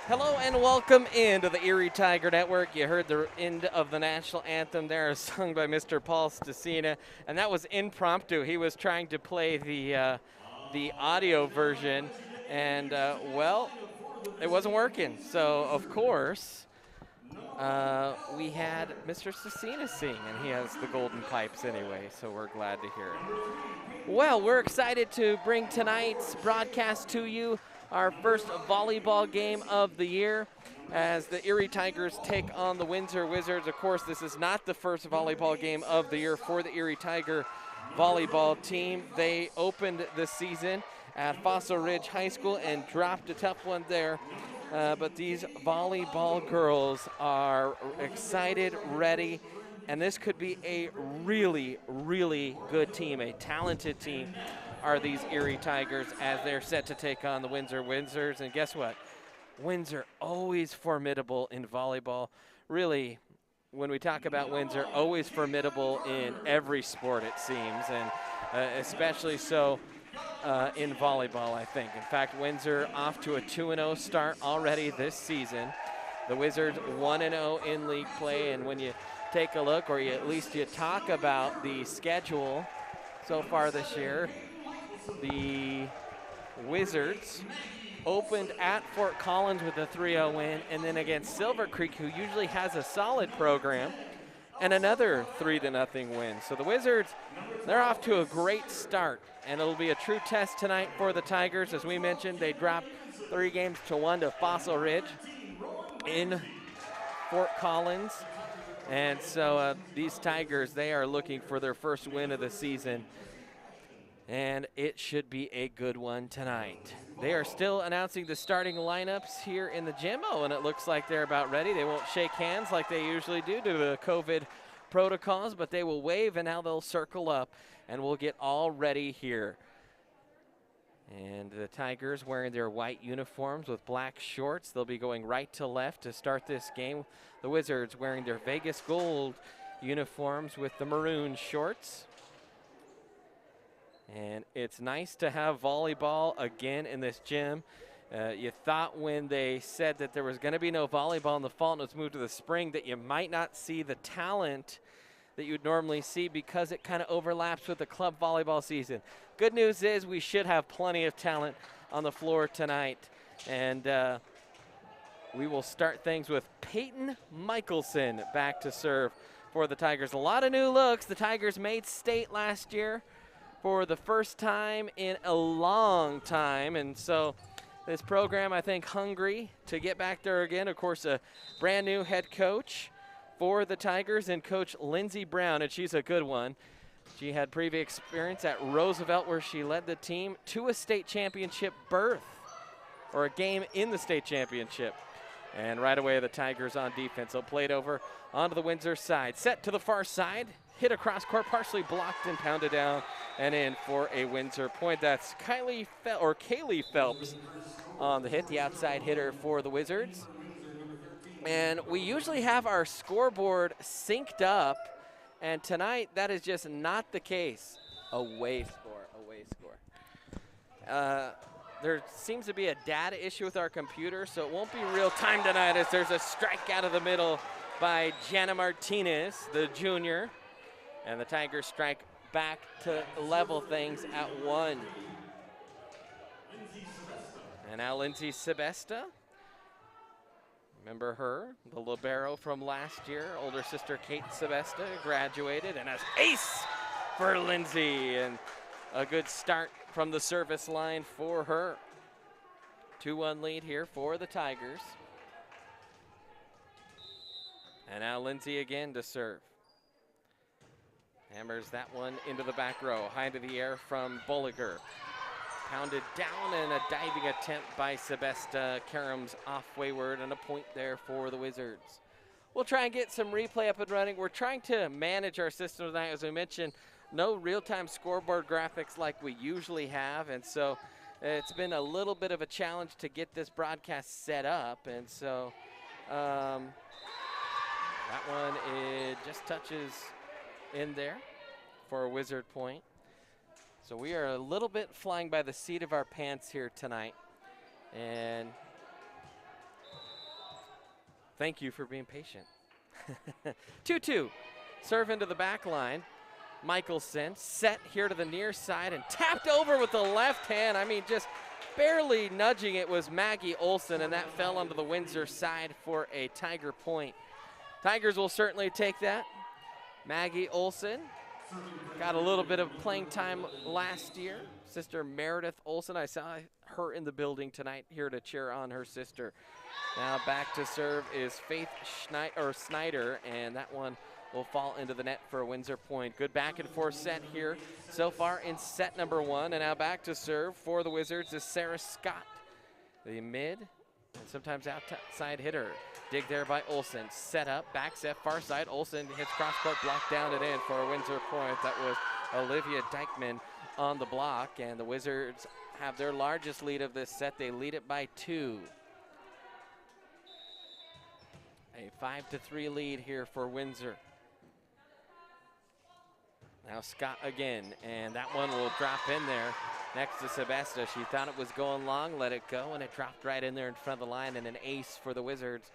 Hello and welcome into the Erie Tiger Network. You heard the end of the national anthem there, sung by Mr. Paul Stacina, and that was impromptu. He was trying to play the audio version, and well, it wasn't working. So of course, we had Mr. Stacina sing, and he has the golden pipes anyway. So we're glad to hear it. Well, we're excited to bring tonight's broadcast to you. Our first volleyball game of the year as the Erie Tigers take on the Windsor Wizards. Of course, this is not the first volleyball game of the year for the Erie Tiger volleyball team. They opened the season at Fossil Ridge High School and dropped a tough one there. But these volleyball girls are excited, ready, and this could be a really, really good team, a talented team are these Erie Tigers as they're set to take on the Windsor Windsors. And guess what? Windsor always formidable in volleyball. Really, when we talk about Windsor, always formidable in every sport it seems, and especially so in volleyball, I think. In fact, Windsor off to a 2-0 start already this season. The Wizards 1-0 in league play, and when you take a look, or at least you talk about the schedule so far this year, the Wizards opened at Fort Collins with a 3-0 win, and then against Silver Creek, who usually has a solid program, and another 3-0 win. So the Wizards, they're off to a great start, and it'll be a true test tonight for the Tigers. As we mentioned, they dropped 3-1 to Fossil Ridge in Fort Collins. And so these Tigers, they are looking for their first win of the season, and it should be a good one tonight. They are still announcing the starting lineups here in the gym. Oh, and it looks like they're about ready. They won't shake hands like they usually do due to the COVID protocols, but they will wave, and now they'll circle up, and we'll get all ready here. And the Tigers wearing their white uniforms with black shorts. They'll be going right to left to start this game. The Wizards wearing their Vegas gold uniforms with the maroon shorts. And it's nice to have volleyball again in this gym. You thought when they said that there was going to be no volleyball in the fall and it was moved to the spring that you might not see the talent that you'd normally see because it kind of overlaps with the club volleyball season. Good news is we should have plenty of talent on the floor tonight. And we will start things with Peyton Michelson back to serve for the Tigers. A lot of new looks. The Tigers made state last year for the first time in a long time, and so this program, I think, hungry to get back there again. Of course, a brand new head coach for the Tigers and Coach Lindsey Brown, and she's a good one. She had previous experience at Roosevelt where she led the team to a state championship berth, or a game in the state championship. And right away, the Tigers on defense. They'll play it over onto the Windsor side. Set to the far side. Hit across court, partially blocked and pounded down and in for a Windsor point. That's Kaylee Phelps on the hit, the outside hitter for the Wizards. And we usually have our scoreboard synced up, and tonight that is just not the case. Away score. There seems to be a data issue with our computer, so it won't be real time tonight as there's a strike out of the middle by Jana Martinez, the junior. And the Tigers strike back to level things at 1. And now Lindsay Sebesta. Remember her, the libero from last year. Older sister Kate Sebesta graduated, and an ace for Lindsay. And a good start from the service line for her. 2-1 lead here for the Tigers. And now Lindsay again to serve. Hammers that one into the back row. High into the air from Bolliger. Pounded down, and a diving attempt by Sebesta. Karam's off wayward, and a point there for the Wizards. We'll try and get some replay up and running. We're trying to manage our system tonight. As we mentioned, no real-time scoreboard graphics like we usually have, and so it's been a little bit of a challenge to get this broadcast set up. And so that one, it just touches in there for a Wizard point. So we are a little bit flying by the seat of our pants here tonight. And Thank you for being patient. 2-2. Serve into the back line. Michelson set here to the near side and tapped over with the left hand. I mean, just barely nudging it was Maggie Olson, and that fell onto the Windsor side for a Tiger point. Tigers will certainly take that. Maggie Olson got a little bit of playing time last year. Sister Meredith Olson, I saw her in the building tonight here to cheer on her sister. Now back to serve is Faith Snyder, and that one will fall into the net for a Windsor point. Good back and forth set here so far in set number 1. And now back to serve for the Wizards is Sarah Scott, the mid and sometimes outside hitter. Dig there by Olson. Set up, back set, far side. Olson hits cross court, blocked down and in for a Windsor point. That was Olivia Dykeman on the block, and the Wizards have their largest lead of this set. They lead it by 2. A 5-3 lead here for Windsor. Now Scott again, and that one will drop in there next to Sebesta. She thought it was going long, let it go, and it dropped right in there in front of the line, and an ace for the Wizards.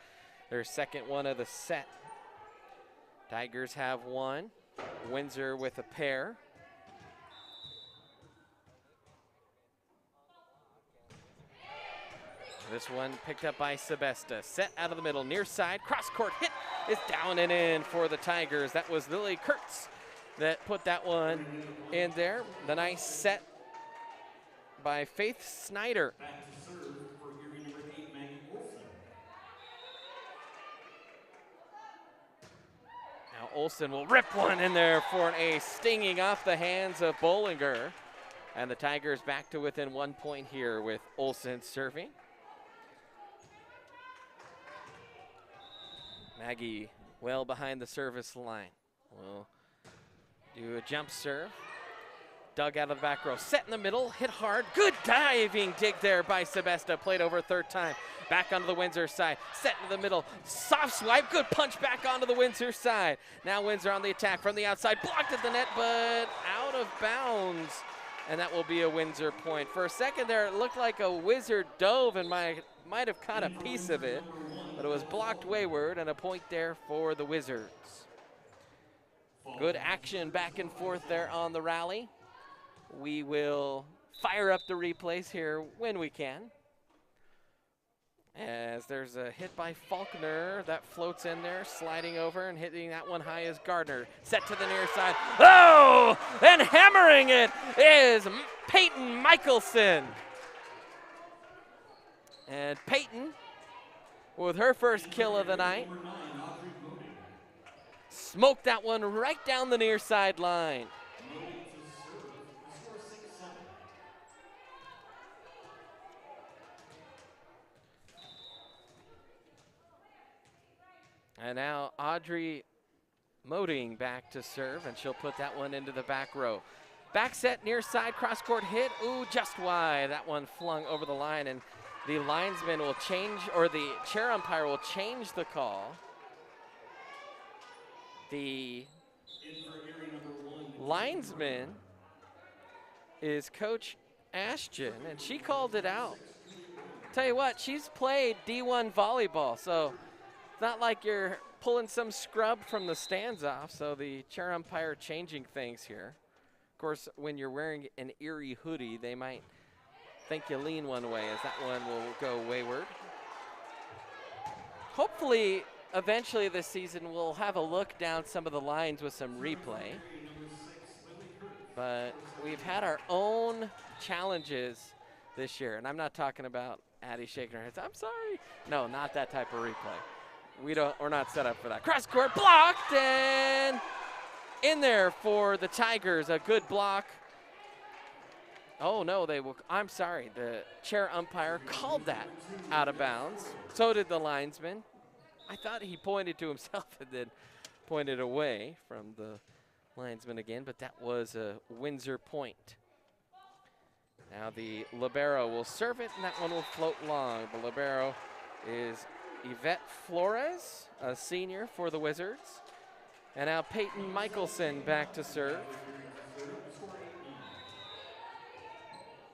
Their second one of the set. Tigers have one. Windsor with a pair. This one picked up by Sebesta. Set out of the middle, near side, cross court hit is down and in for the Tigers. That was Lily Kurtz that put that one in there. The nice set by Faith Snyder. Back to serve for Erie number 8, Maggie Olson. Now Olson will rip one in there for an ace, stinging off the hands of Bollinger. And the Tigers back to within 1 point here with Olson serving. Maggie well behind the service line. Will do a jump serve. Dug out of the back row. Set in the middle, hit hard. Good diving dig there by Sebesta. Played over a third time. Back onto the Windsor side. Set in the middle. Soft swipe. Good punch back onto the Windsor side. Now Windsor on the attack from the outside. Blocked at the net, but out of bounds. And that will be a Windsor point. For a second there, it looked like a Wizard dove and might have caught a piece of it. But it was blocked wayward, and a point there for the Wizards. Good action back and forth there on the rally. We will fire up the replays here when we can. As there's a hit by Faulkner that floats in there, sliding over and hitting that one high is Gardner. Set to the near side. Oh! And hammering it is Peyton Michelson. And Peyton, with her first kill of the night, smoked that one right down the near sideline. And now Audrey Moding back to serve, and she'll put that one into the back row. Back set, near side, cross court hit. Ooh, just wide. That one flung over the line, and the linesman will change, or the chair umpire will change the call. The linesman is Coach Ashton, and she called it out. Tell you what, she's played D1 volleyball, so it's not like you're pulling some scrub from the stands off, so the chair umpire changing things here. Of course, when you're wearing an Erie hoodie, they might think you lean one way, as that one will go wayward. Hopefully, eventually this season, we'll have a look down some of the lines with some replay. But we've had our own challenges this year, and I'm not talking about Addie shaking her head. I'm sorry. No, not that type of replay. We're not set up for that. Cross court blocked, and in there for the Tigers. A good block. Oh no, I'm sorry. The chair umpire called that out of bounds. So did the linesman. I thought he pointed to himself and then pointed away from the linesman again, but that was a Windsor point. Now the libero will serve it, and that one will float long. The libero is Yvette Flores, a senior for the Wizards. And now Peyton Michelson back to serve.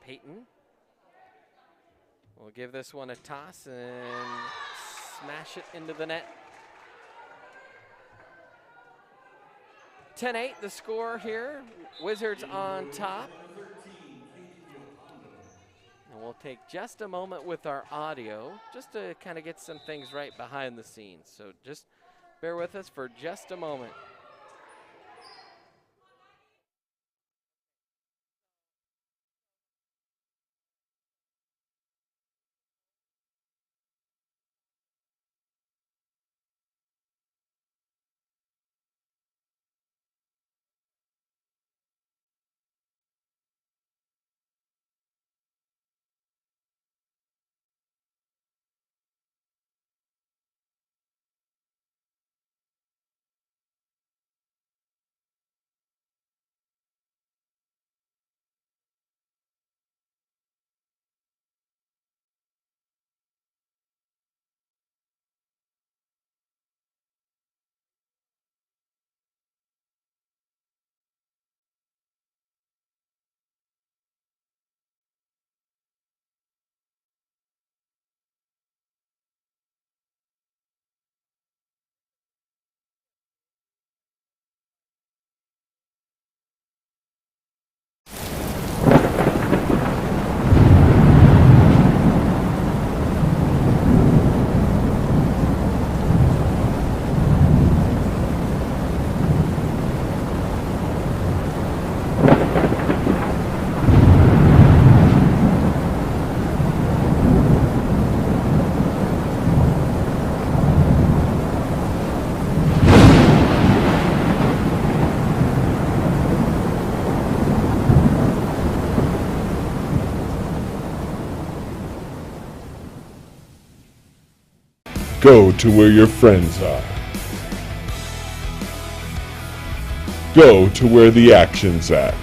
Peyton will give this one a toss and smash it into the net. 10-8 the score here. Wizards on top. And we'll take just a moment with our audio just to kind of get some things right behind the scenes. So just bear with us for just a moment. Go to where your friends are. Go to where the action's at.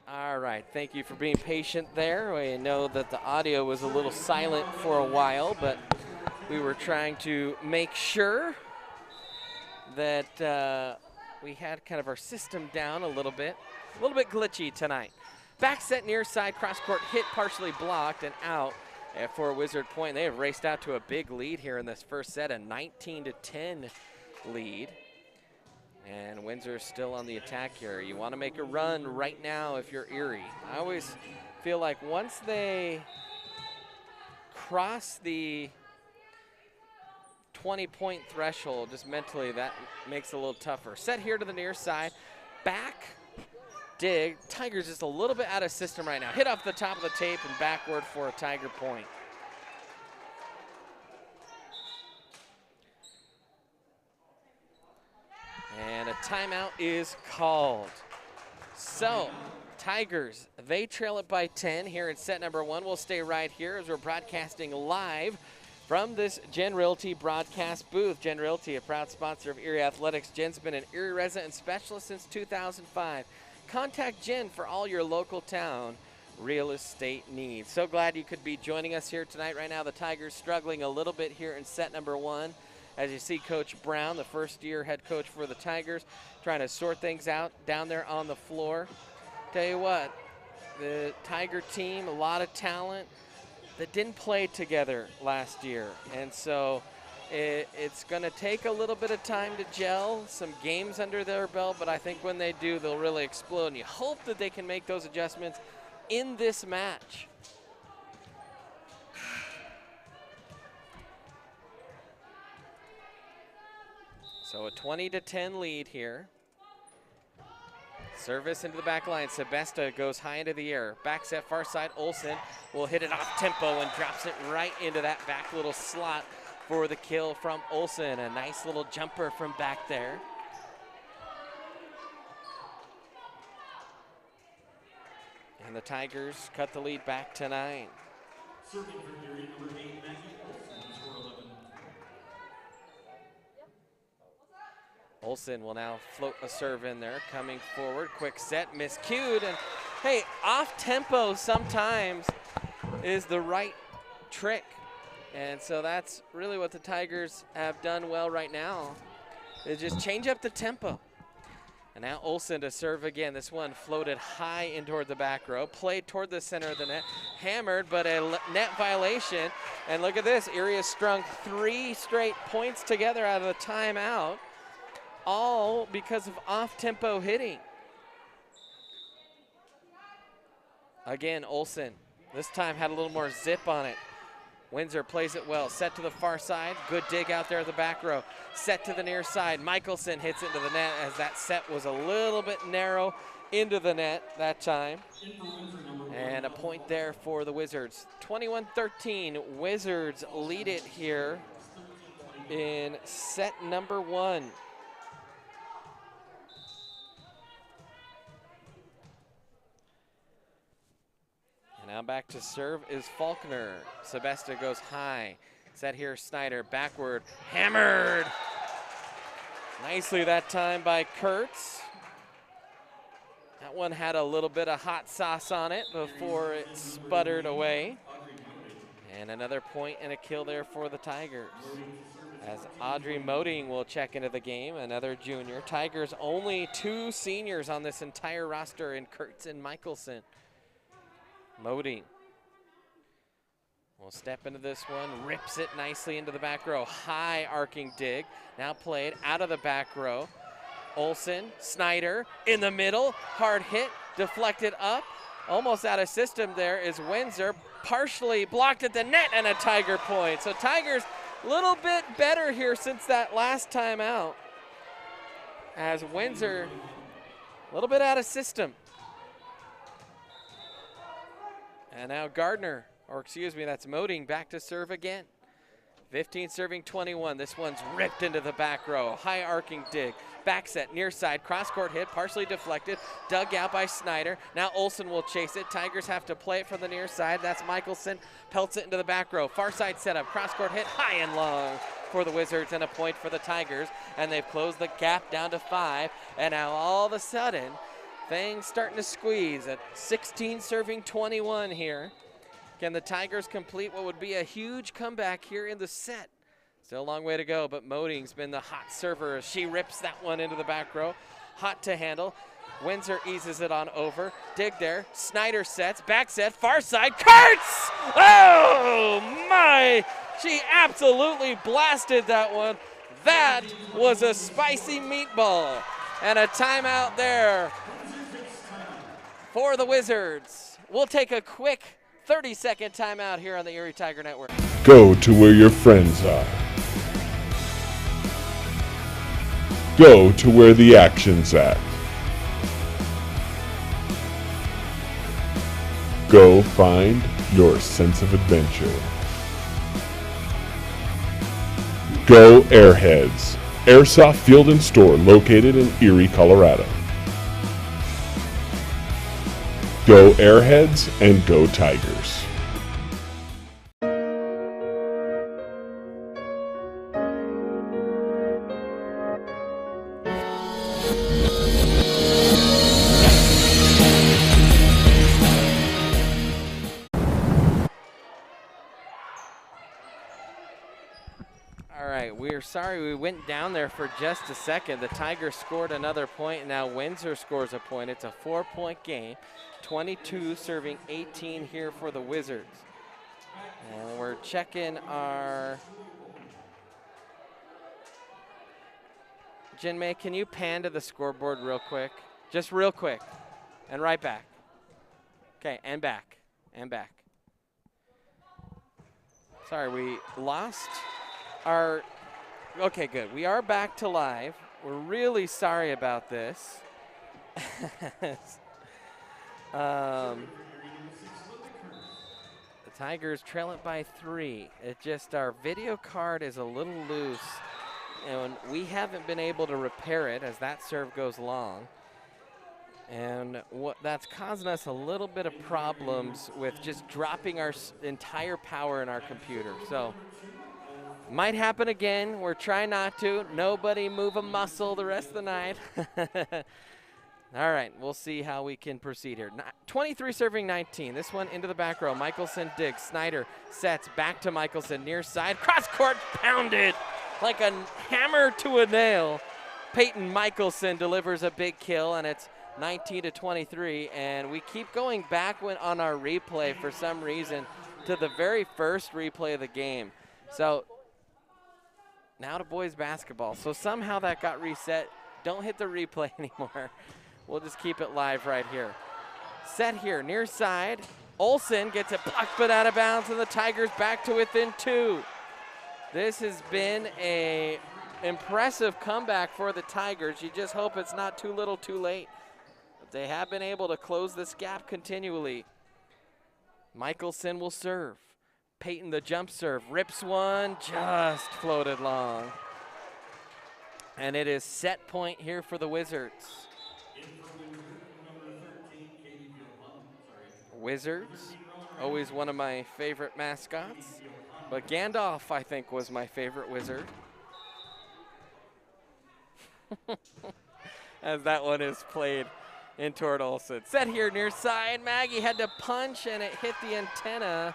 All right, thank you for being patient there. We know that the audio was a little silent for a while, but we were trying to make sure that we had kind of our system down a little bit glitchy tonight. Back set near side, cross court hit, partially blocked and out for a Wizard point. They have raced out to a big lead here in this first set, a 19-10 lead. And Windsor still on the attack here. You want to make a run right now if you're Erie. I always feel like once they cross the 20-point threshold, just mentally, that makes it a little tougher. Set here to the near side. Back dig. Tigers just a little bit out of system right now. Hit off the top of the tape and backward for a Tiger point. And a timeout is called. So, Tigers, they trail it by 10 here in set number 1. We'll stay right here as we're broadcasting live from this Jen Realty broadcast booth. Jen Realty, a proud sponsor of Erie Athletics. Jen's been an Erie resident and specialist since 2005. Contact Jen for all your local town real estate needs. So glad you could be joining us here tonight. Right now, the Tigers struggling a little bit here in set number 1. As you see, Coach Brown, the first-year head coach for the Tigers, trying to sort things out down there on the floor. Tell you what, the Tiger team, a lot of talent that didn't play together last year. And so it's going to take a little bit of time to gel, some games under their belt, but I think when they do, they'll really explode. And you hope that they can make those adjustments in this match. So a 20-10 lead here. Service into the back line. Sebesta goes high into the air. Back set far side. Olsen will hit it off tempo and drops it right into that back little slot for the kill from Olsen. A nice little jumper from back there. And the Tigers cut the lead back to 9. Serving for Erie, number 8, Maggie Olsen, score 11. Olsen will now float a serve in there, coming forward, quick set, miscued, and hey, off tempo sometimes is the right trick. And so that's really what the Tigers have done well right now, is just change up the tempo. And now Olsen to serve again. This one floated high in toward the back row, played toward the center of the net, hammered, but a net violation. And look at this, Erie has strung 3 straight points together out of the timeout, all because of off-tempo hitting. Again, Olsen, this time had a little more zip on it. Windsor plays it well, set to the far side, good dig out there at the back row. Set to the near side, Michelson hits it into the net as that set was a little bit narrow into the net that time. And a point there for the Wizards. 21-13, Wizards lead it here in set number 1. Now back to serve is Faulkner. Sebesta goes high. Set here, Snyder, backward, hammered. Nicely that time by Kurtz. That one had a little bit of hot sauce on it before it sputtered away. And another point and a kill there for the Tigers. As Audrey Moding will check into the game, another junior. Tigers only 2 seniors on this entire roster in Kurtz and Michelson. Moding will step into this one, rips it nicely into the back row. High arcing dig, now played out of the back row. Olsen, Snyder in the middle, hard hit, deflected up. Almost out of system there is Windsor, partially blocked at the net and a Tiger point. So Tigers a little bit better here since that last time out. As Windsor a little bit out of system. And now Gardner, or excuse me, that's Moding back to serve again. 15 serving 21. This one's ripped into the back row. High arcing dig. Back set, near side, cross court hit, partially deflected, dug out by Snyder. Now Olsen will chase it. Tigers have to play it from the near side. That's Michelson, pelts it into the back row. Far side setup, cross court hit, high and long for the Wizards and a point for the Tigers. And they've closed the gap down to 5. And now all of a sudden, Things starting to squeeze at 16 serving 21 here. Can the Tigers complete what would be a huge comeback here in the set? Still a long way to go, but Moding's been the hot server as she rips that one into the back row. Hot to handle. Windsor eases it on over. Dig there. Snyder sets. Back set. Far side. Kurtz! Oh, my! She absolutely blasted that one. That was a spicy meatball. And a timeout there for the Wizards. We'll take a quick 30-second timeout here on the Erie Tiger Network. Go to where your friends are. Go to where the action's at. Go find your sense of adventure. Go Airheads, Airsoft Field and Store located in Erie, Colorado. Go Airheads and go Tigers. All right, we're sorry we went down there for just a second. The Tigers scored another point, and now Windsor scores a point. It's a 4-point game. 22 serving 18 here for the Wizards. And we're checking our... Jinmei, can you pan to the scoreboard real quick? Just real quick. And right back. Okay, and back. And back. Sorry, we lost our... Okay, good. We are back to live. We're really sorry about this. The Tigers trail it by 3. It just, our video card is a little loose, and we haven't been able to repair it as that serve goes long. And what that's causing us a little bit of problems with just dropping our entire power in our computer. So, might happen again. We're trying not to. Nobody move a muscle the rest of the night. All right, we'll see how we can proceed here. 23 serving 19. This one into the back row. Michelson digs. Snyder sets back to Michelson. Near side. Cross court pounded like a hammer to a nail. Peyton Michelson delivers a big kill, and it's 19-23. And we keep going back on our replay for some reason to the very first replay of the game. So now to boys basketball. So somehow that got reset. Don't hit the replay anymore. We'll just keep it live right here. Set here, near side. Olsen gets it blocked but out of bounds, and the Tigers back to within 2. This has been a impressive comeback for the Tigers. You just hope it's not too little too late. But they have been able to close this gap continually. Michelson will serve. Peyton the jump serve, rips one, just floated long. And it is set point here for the Wizards. Wizards, always one of my favorite mascots, but Gandalf, I think, was my favorite wizard. As that one is played in toward Olsen. Set here near side, Maggie had to punch and it hit the antenna,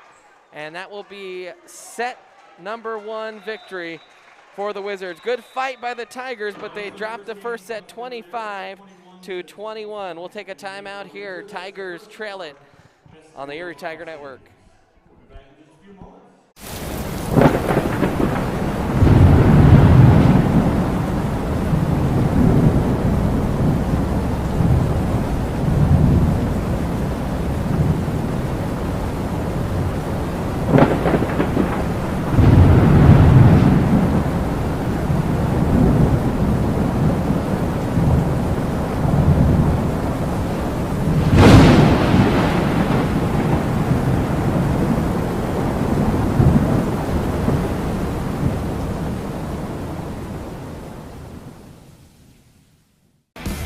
and that will be set number 1 victory for the Wizards. Good fight by the Tigers, but they dropped the first set 25-21. We'll take a timeout here. Tigers trail it on the Erie Tiger Network.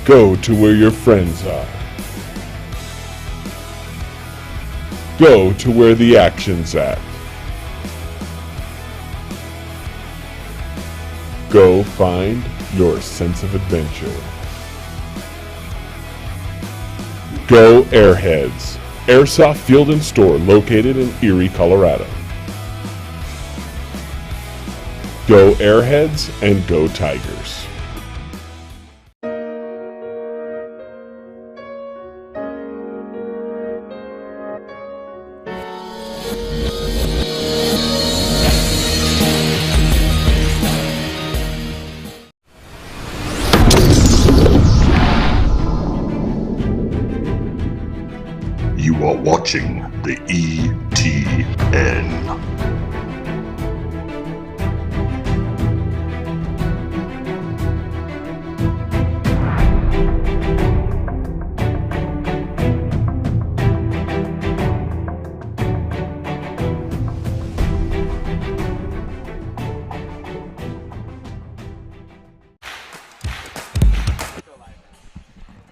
Go to where your friends are. Go to where the action's at. Go find your sense of adventure. Go Airheads, Airsoft Field and Store located in Erie, Colorado. Go Airheads and go Tigers. You are watching the ETN.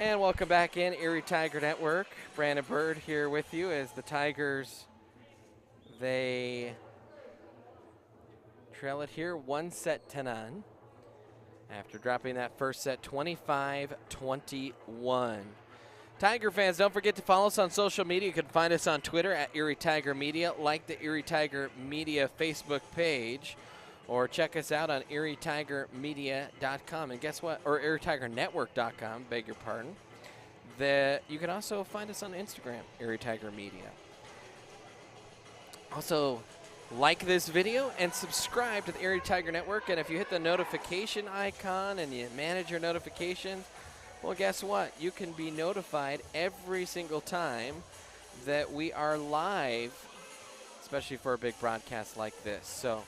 And welcome back in, Erie Tiger Network. Brandon Bird here with you as the Tigers, they trail it here 1-0 after dropping that first set 25-21. Tiger fans, don't forget to follow us on social media. You can find us on Twitter at Erie Tiger Media, like the Erie Tiger Media Facebook page, or check us out on erietigermedia.com. And guess what? Or erietiger.network.com, beg your pardon. You can also find us on Instagram, Erie Tiger Media. Also, like this video and subscribe to the Erie Tiger Network. And if you hit the notification icon and you manage your notifications, well, guess what? You can be notified every single time that we are live, especially for a big broadcast like this. So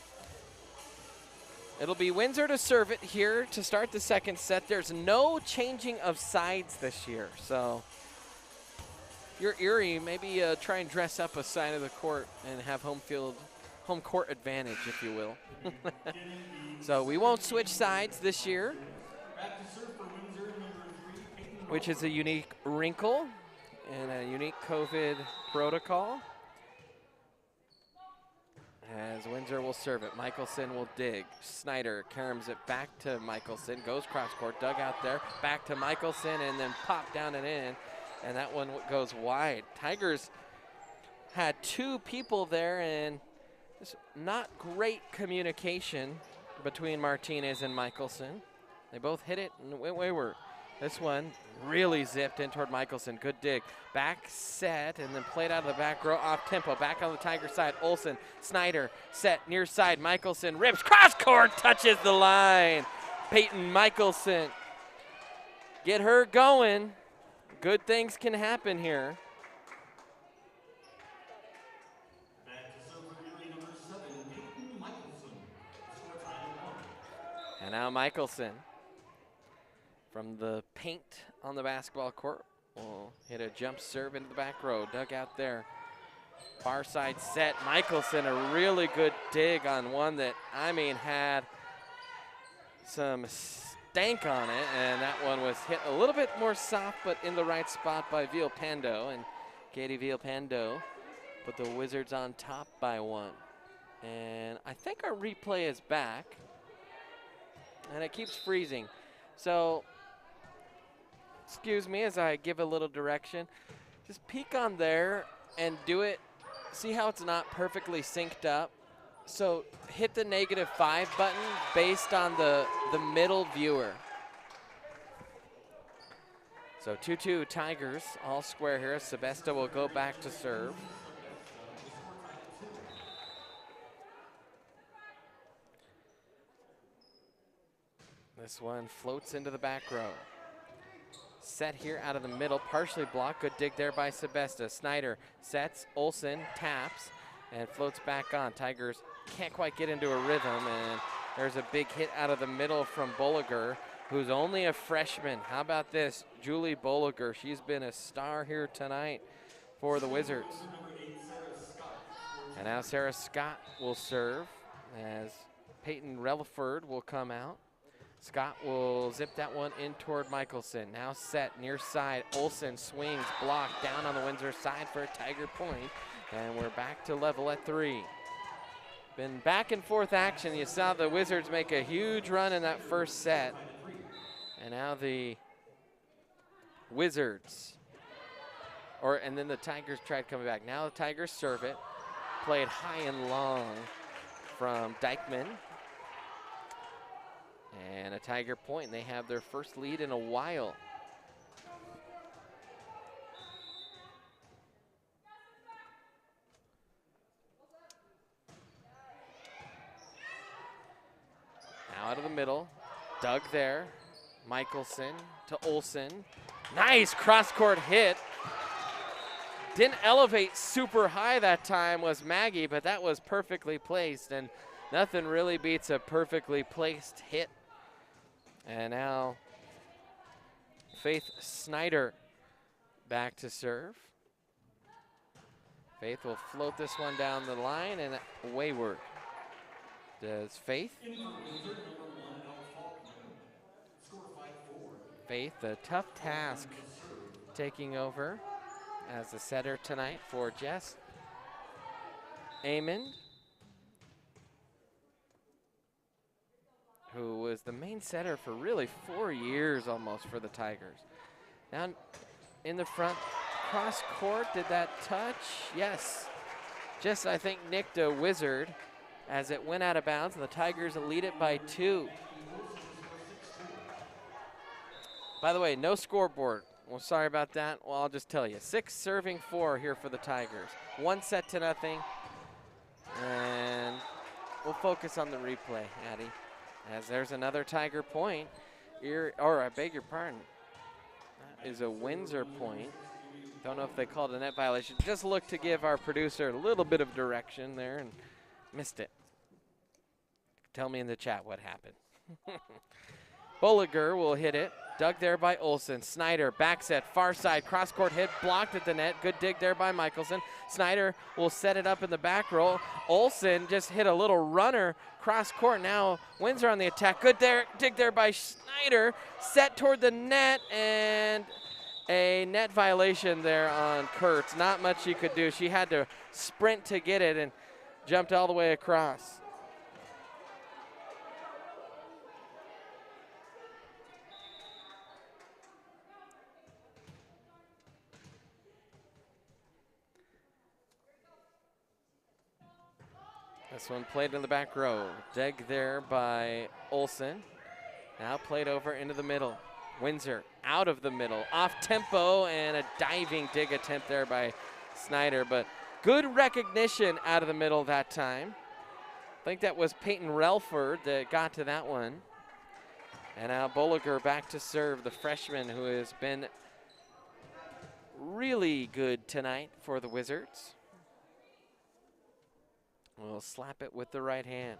it'll be Windsor to serve it here to start the second set. There's no changing of sides this year. So if you're Erie, maybe try and dress up a side of the court and have home court advantage, if you will. So we won't switch sides this year, which is a unique wrinkle and a unique COVID protocol. As Windsor will serve it, Michelson will dig. Snyder caroms it back to Michelson, goes cross court, dug out there, back to Michelson, and then pop down and in, and that one goes wide. Tigers had two people there, and just not great communication between Martinez and Michelson. They both hit it and went wayward. This one really zipped in toward Michelson. Good dig. Back set and then played out of the back row off tempo. Back on the Tiger side. Olsen, Snyder, set near side. Michelson rips cross court, touches the line. Peyton Michelson. Get her going. Good things can happen here. And now Michelson, from the paint on the basketball court, will hit a jump serve into the back row. Dug out there. Far side set. Michelson, a really good dig on one that, had some stank on it. And that one was hit a little bit more soft, but in the right spot by Villepando. And Katie Villepando put the Wizards on top by one. And I think our replay is back. And it keeps freezing. So, excuse me as I give a little direction. Just peek on there and do it. See how it's not perfectly synced up? So hit the -5 button based on the middle viewer. So 2-2 Tigers, all square here. Sebesta will go back to serve. This one floats into the back row. Set here out of the middle, partially blocked. Good dig there by Sebesta. Snyder sets, Olsen taps, and floats back on. Tigers can't quite get into a rhythm, and there's a big hit out of the middle from Bolliger, who's only a freshman. How about this? Julie Bolliger, she's been a star here tonight for the Wizards. And now Sarah Scott will serve as Peyton Relaford will come out. Scott will zip that one in toward Michelson. Now set near side. Olsen swings, blocked down on the Windsor side for a Tiger point. And we're back to level at 3. Been back and forth action. You saw the Wizards make a huge run in that first set. And now the Wizards And then the Tigers tried coming back. Now the Tigers serve it. Played high and long from Dykeman. And a Tiger point. They have their first lead in a while. Now out of the middle. Dug there. Michelson to Olsen. Nice cross-court hit. Didn't elevate super high that time was Maggie, but that was perfectly placed, and nothing really beats a perfectly placed hit. And now Faith Snyder back to serve. Faith will float this one down the line and wayward. Does Faith? Faith, a tough task taking over as a setter tonight for Jess Amon, who was the main setter for really 4 years almost for the Tigers. Now in the front, cross court, did that touch? Yes. Just, I think, nicked a wizard as it went out of bounds, and the Tigers lead it by 2. By the way, no scoreboard. Well, sorry about that. Well, I'll just tell you. 6 serving 4 here for the Tigers. 1 set to nothing. And we'll focus on the replay, Addie, as there's another Tiger point. I beg your pardon. That is a Windsor point. Don't know if they called a net violation. Just look to give our producer a little bit of direction there and missed it. Tell me in the chat what happened. Bolliger will hit it. Dug there by Olsen. Snyder, back set, far side, cross-court hit, blocked at the net. Good dig there by Michelson. Snyder will set it up in the back row. Olsen just hit a little runner cross-court. Now Windsor on the attack. Good dig there by Snyder. Set toward the net, and a net violation there on Kurtz. Not much she could do. She had to sprint to get it and jumped all the way across. This one played in the back row. Dig there by Olsen. Now played over into the middle. Windsor out of the middle. Off tempo and a diving dig attempt there by Snyder. But good recognition out of the middle that time. I think that was Peyton Relford that got to that one. And now Bolliger back to serve, the freshman who has been really good tonight for the Wizards. We'll slap it with the right hand.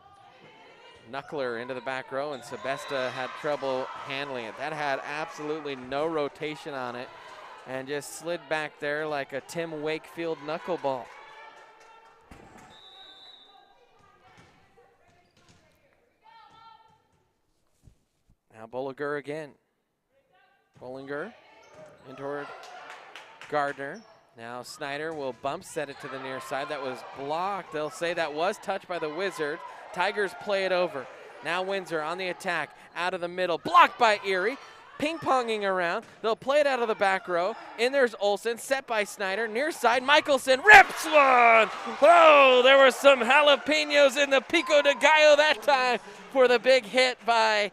Knuckler into the back row, and Sebesta had trouble handling it. That had absolutely no rotation on it and just slid back there like a Tim Wakefield knuckleball. Now Bolliger again. Bollinger in toward Gardner. Now Snyder will bump set it to the near side. That was blocked. They'll say that was touched by the Wizards. Tigers play it over. Now Windsor on the attack, out of the middle, blocked by Erie. Ping-ponging around. They'll play it out of the back row. In there's Olsen, set by Snyder. Near side, Michelson rips one! Oh, there were some jalapenos in the pico de gallo that time for the big hit by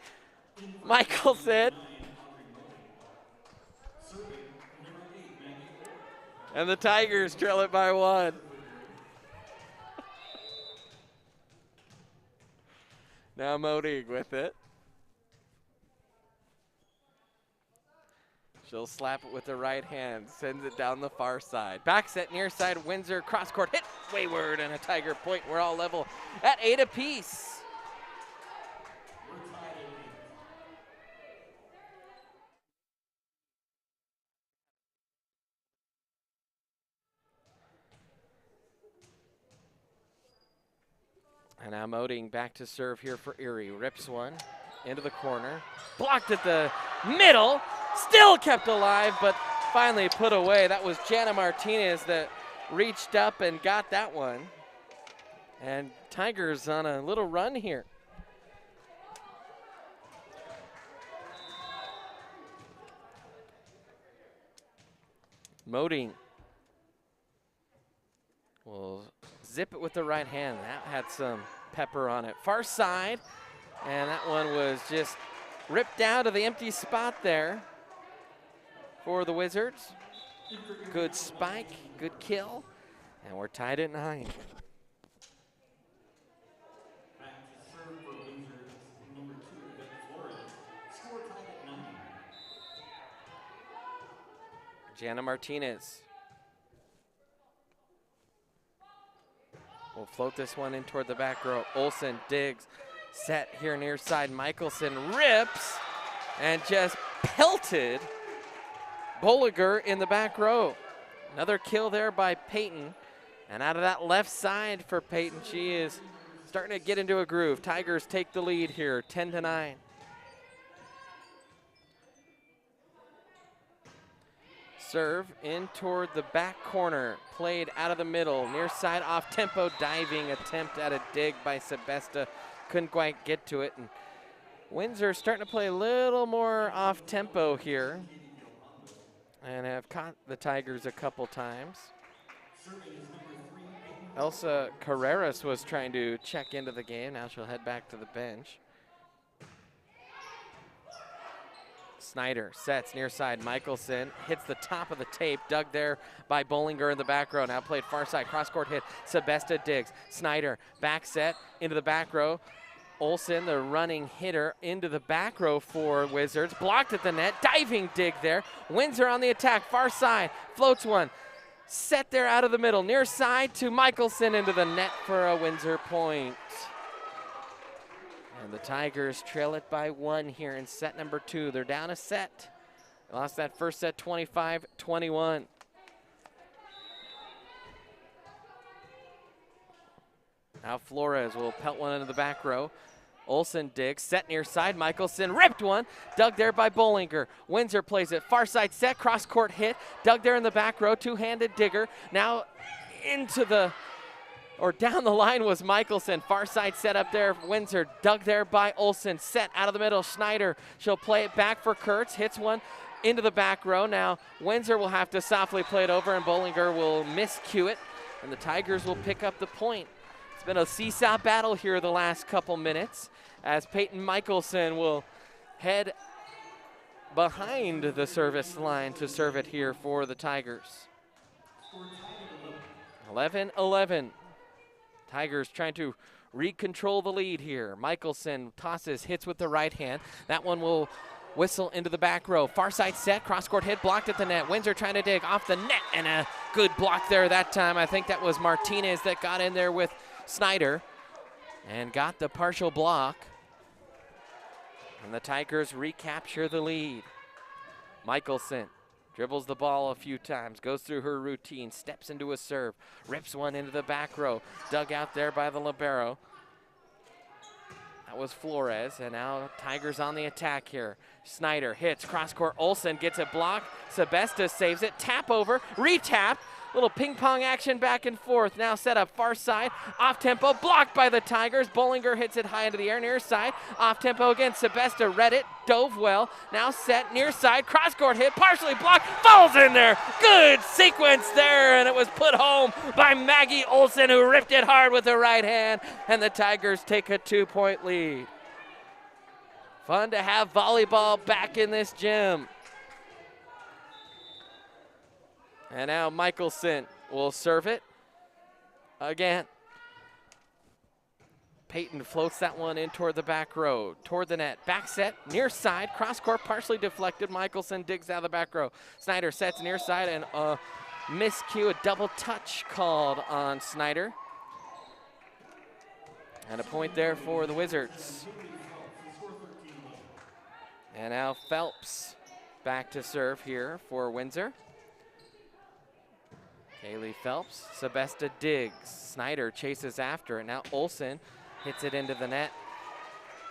Michelson. And the Tigers trail it by 1. Now Modig with it. She'll slap it with the right hand, sends it down the far side. Back set near side, Windsor, cross court hit, wayward, and a Tiger point. We're all level at 8 apiece. And now Moding back to serve here for Erie. Rips one into the corner. Blocked at the middle. Still kept alive, but finally put away. That was Jana Martinez that reached up and got that one. And Tigers on a little run here. Moding will zip it with the right hand. That had some pepper on it. Far side, and that one was just ripped down to the empty spot there for the Wizards. Good spike, good kill, and we're tied at 9. Back to serve for Windsor, number 2, Flores. Score tied at 9. Jana Martinez will float this one in toward the back row. Olsen digs, set here near side. Michelson rips and just pelted Bolliger in the back row. Another kill there by Peyton. And out of that left side for Peyton, she is starting to get into a groove. Tigers take the lead here, 10-9. Serve in toward the back corner, played out of the middle, near side off tempo, diving attempt at a dig by Sebesta. Couldn't quite get to it. And Windsor starting to play a little more off tempo here and have caught the Tigers a couple times. Elsa Carreras was trying to check into the game. Now she'll head back to the bench. Snyder sets near side. Michelson hits the top of the tape. Dug there by Bollinger in the back row. Now played far side. Cross court hit. Sebesta digs. Snyder back set into the back row. Olsen, the running hitter, into the back row for Wizards. Blocked at the net. Diving dig there. Windsor on the attack. Far side. Floats one. Set there out of the middle. Near side to Michelson into the net for a Windsor point. And the Tigers trail it by 1 here in set number 2. They're down a set. They lost that first set 25-21. Now Flores will pelt one into the back row. Olsen digs, set near side. Michelson ripped one, dug there by Bollinger. Windsor plays it, far side set, cross court hit, dug there in the back row, two-handed digger. Now into the, or down the line was Michelson. Far side set up there, Windsor, dug there by Olsen. Set out of the middle, Schneider. She'll play it back for Kurtz, hits one into the back row. Now Windsor will have to softly play it over and Bollinger will miscue it. And the Tigers will pick up the point. It's been a seesaw battle here the last couple minutes as Peyton Michelson will head behind the service line to serve it here for the Tigers. 11-11. Tigers trying to recontrol the lead here. Michelson tosses, hits with the right hand. That one will whistle into the back row. Far side set, cross court hit, blocked at the net. Windsor trying to dig off the net and a good block there that time. I think that was Martinez that got in there with Snyder and got the partial block. And the Tigers recapture the lead. Michelson dribbles the ball a few times, goes through her routine, steps into a serve, rips one into the back row, dug out there by the libero. That was Flores, and now Tigers on the attack here. Snyder hits, cross court, Olsen gets it blocked, Sebesta saves it, tap over, retap, little ping pong action back and forth. Now set up far side, off tempo, blocked by the Tigers. Bollinger hits it high into the air, near side, off tempo again. Sebesta read it, dove well. Now set near side, cross court hit, partially blocked, falls in there. Good sequence there, and it was put home by Maggie Olsen, who ripped it hard with the right hand, and the Tigers take a 2-point lead. Fun to have volleyball back in this gym. And now Michelson will serve it again. Peyton floats that one in toward the back row, toward the net. Back set, near side, cross court partially deflected. Michelson digs out of the back row. Snyder sets near side and a miscue, a double touch called on Snyder. And a point there for the Wizards. And now Phelps back to serve here for Windsor. Kaylee Phelps, Sebesta digs. Snyder chases after it. Now Olsen hits it into the net.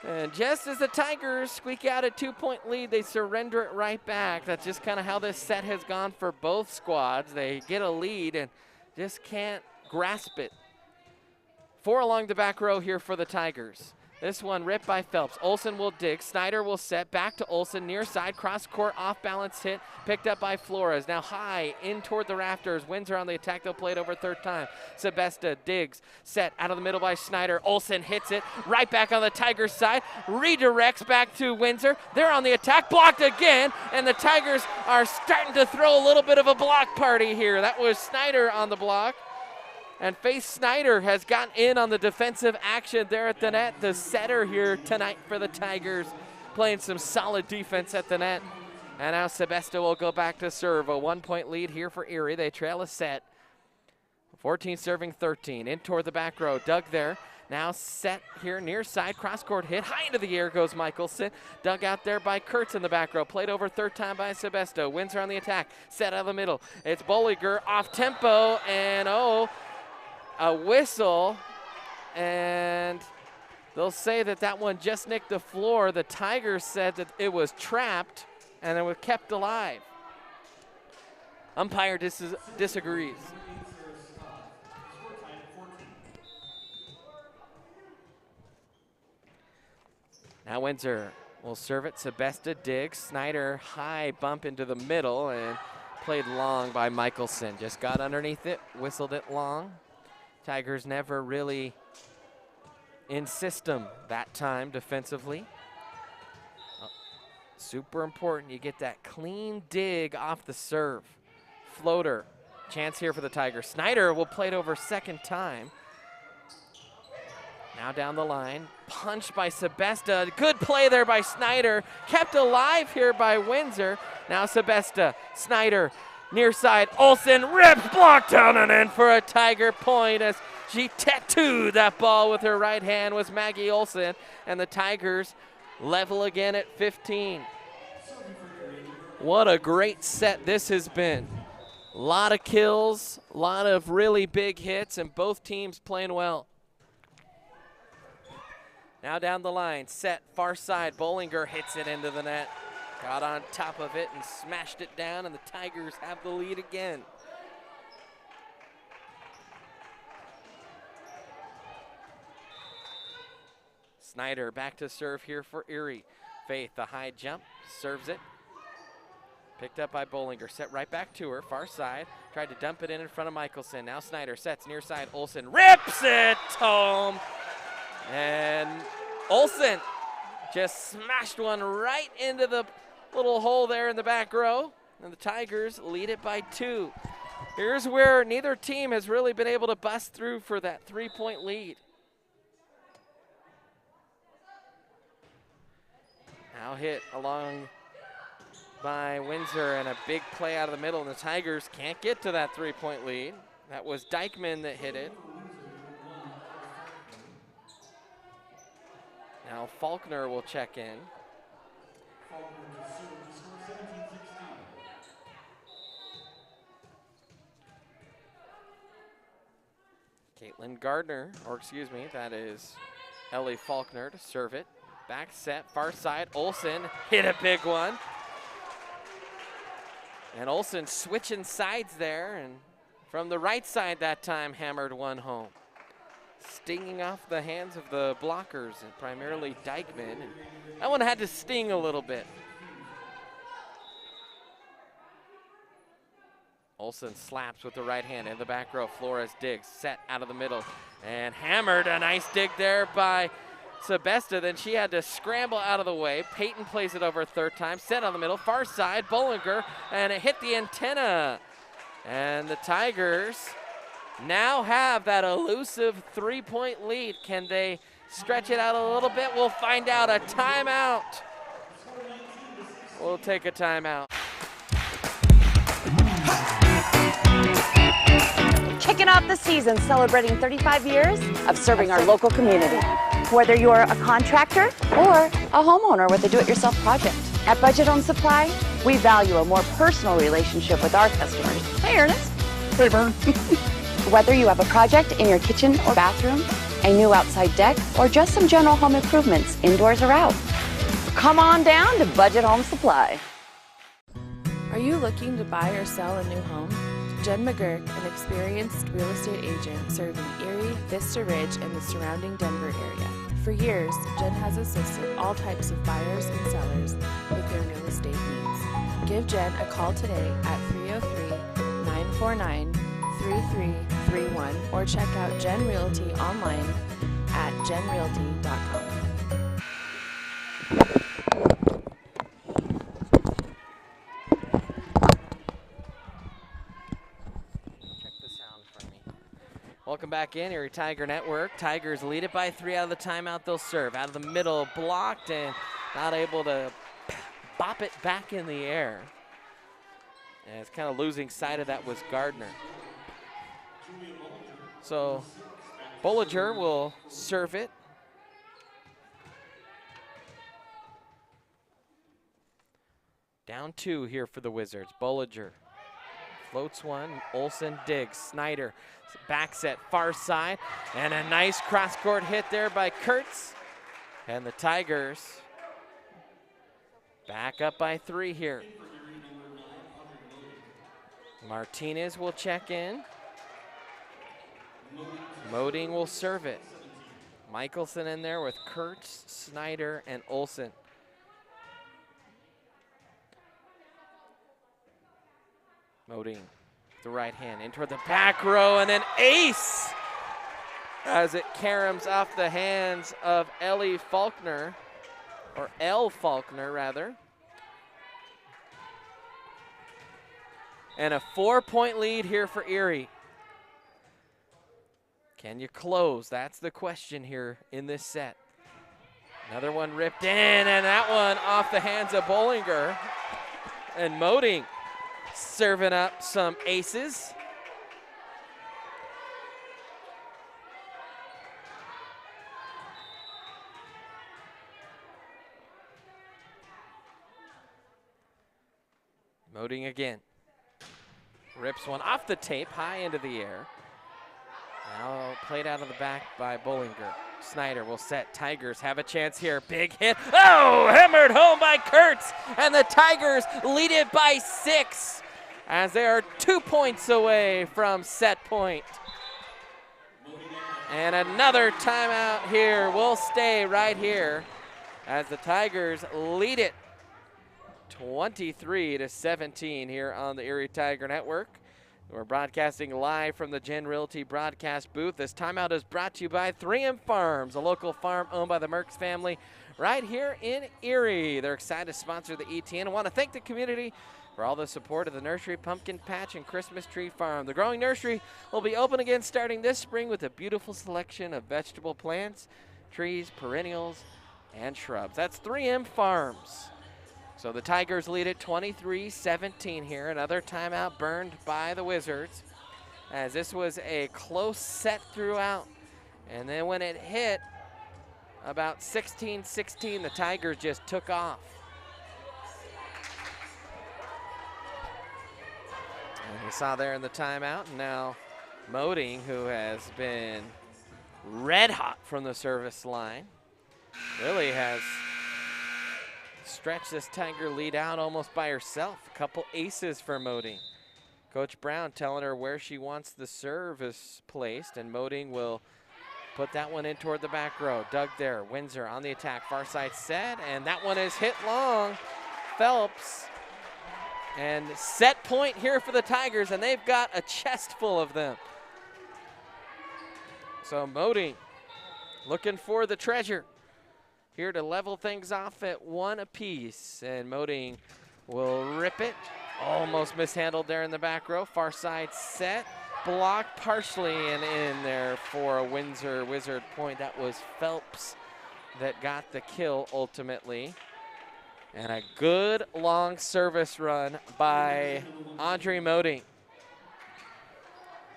And just as the Tigers squeak out a 2-point lead, they surrender it right back. That's just kind of how this set has gone for both squads. They get a lead and just can't grasp it. 4 along the back row here for the Tigers. This one ripped by Phelps. Olsen will dig. Snyder will set. Back to Olsen. Near side. Cross court. Off balance hit. Picked up by Flores. Now high in toward the rafters. Windsor on the attack. They'll play it over third time. Sebesta digs. Set out of the middle by Snyder. Olsen hits it. Right back on the Tigers side. Redirects back to Windsor. They're on the attack. Blocked again. And the Tigers are starting to throw a little bit of a block party here. That was Snyder on the block. And Faith Snyder has gotten in on the defensive action there at the net. The setter here tonight for the Tigers, playing some solid defense at the net. And now Sebesta will go back to serve. A 1-point lead here for Erie. They trail a set. 14 serving 13. In toward the back row. Dug there. Now set here near side. Cross court hit. High into the air goes Michelson. Dug out there by Kurtz in the back row. Played over third time by Sebesta. Windsor on the attack. Set out of the middle. It's Bolliger off tempo. And a whistle, and they'll say that one just nicked the floor. The Tigers said that it was trapped and it was kept alive. Umpire disagrees. Now Windsor will serve it. Sebesta digs. Snyder high bump into the middle and played long by Michelson. Just got underneath it, whistled it long. Tigers never really in system that time defensively. Super important you get that clean dig off the serve. Floater, chance here for the Tigers. Snyder will play it over second time. Now down the line, punched by Sebesta. Good play there by Snyder. Kept alive here by Windsor. Now Sebesta, Snyder, near side, Olsen rips, blocked down and in for a Tiger point as she tattooed that ball with her right hand was Maggie Olsen, and the Tigers level again at 15. What a great set this has been. A lot of kills, a lot of really big hits, and both teams playing well. Now down the line, set, far side, Bollinger hits it into the net. Got on top of it and smashed it down, and the Tigers have the lead again. Snyder back to serve here for Erie. Faith, the high jump, serves it. Picked up by Bollinger, set right back to her, far side. Tried to dump it in front of Michelson. Now Snyder sets near side, Olsen rips it home. And Olsen just smashed one right into the little hole there in the back row, and the Tigers lead it by 2. Here's where neither team has really been able to bust through for that 3-point lead. Now hit along by Windsor and a big play out of the middle, and the Tigers can't get to that 3-point lead. That was Dykeman that hit it. Now Faulkner will check in. Caitlin Gardner, or excuse me, that is Ellie Faulkner to serve it. Back set, far side, Olsen hit a big one. And Olsen switching sides there, and from the right side that time hammered one home. Stinging off the hands of the blockers, and primarily Dykeman. And that one had to sting a little bit. Olsen slaps with the right hand in the back row. Flores digs, set out of the middle, and hammered. A nice dig there by Sebesta. Then she had to scramble out of the way. Peyton plays it over third time, set on the middle, far side, Bollinger, and it hit the antenna. And the Tigers now have that elusive 3-point lead. Can they stretch it out a little bit? We'll find out. A timeout. We'll take a timeout. Kicking off the season celebrating 35 years of serving our local community. Whether you're a contractor or a homeowner with a do-it-yourself project. At Budget Home Supply, we value a more personal relationship with our customers. Hey, Ernest. Hey, Vern. Whether you have a project in your kitchen or bathroom, a new outside deck, or just some general home improvements, indoors or out, come on down to Budget Home Supply. Are you looking to buy or sell a new home? Jen McGurk, an experienced real estate agent serving Erie, Vista Ridge, and the surrounding Denver area. For years, Jen has assisted all types of buyers and sellers with their real estate needs. Give Jen a call today at 303-949-3331 or check out Jen Realty online at jenrealty.com. Welcome back in, Erie Tiger Network. Tigers lead it by 3 out of the timeout. They'll serve. Out of the middle, blocked and not able to bop it back in the air. And it's kind of losing sight of that was Gardner. So Bollinger will serve it. Down 2 here for the Wizards. Bollinger floats one. Olsen digs. Snyder back set far side. And a nice cross-court hit there by Kurtz. And the Tigers back up by 3 here. Martinez will check in. Moding will serve it. Michelson in there with Kurtz, Snyder, and Olsen. Moding, the right hand, in toward the back row, and an ace as it caroms off the hands of Ellie Faulkner, or L. Faulkner, rather. And a 4-point lead here for Erie. Can you close? That's the question here in this set. Another one ripped in, and that one off the hands of Bollinger. And Moding serving up some aces. Moding again. Rips one off the tape, high into the air. Now played out of the back by Bollinger. Snyder will set. Tigers have a chance here. Big hit. Oh, hammered home by Kurtz. And the Tigers lead it by 6 as they are 2 points away from set point. And another timeout here. We'll stay right here as the Tigers lead it 23-17 here on the Erie Tiger Network. We're broadcasting live from the Jen Realty broadcast booth. This timeout is brought to you by 3M Farms, a local farm owned by the Merckx family right here in Erie. They're excited to sponsor the ETN and want to thank the community for all the support of the nursery, pumpkin patch, and Christmas tree farm. The growing nursery will be open again starting this spring with a beautiful selection of vegetable plants, trees, perennials, and shrubs. That's 3M Farms. So the Tigers lead it 23-17 here. Another timeout burned by the Wizards, as this was a close set throughout. And then when it hit about 16-16, the Tigers just took off. And you saw there in the timeout, and now Moding, who has been red hot from the service line, really has stretch this Tiger lead out almost by herself. A couple aces for Moding. Coach Brown telling her where she wants the service placed, and Moding will put that one in toward the back row. Dug there. Windsor on the attack. Far side set, and that one is hit long. Phelps. And set point here for the Tigers, and they've got a chest full of them. So Moding looking for the treasure here to level things off at 1 apiece. And Moding will rip it. Almost mishandled there in the back row. Far side set. Blocked partially and in there for a Windsor Wizard point. That was Phelps that got the kill ultimately. And a good long service run by Andre Moding.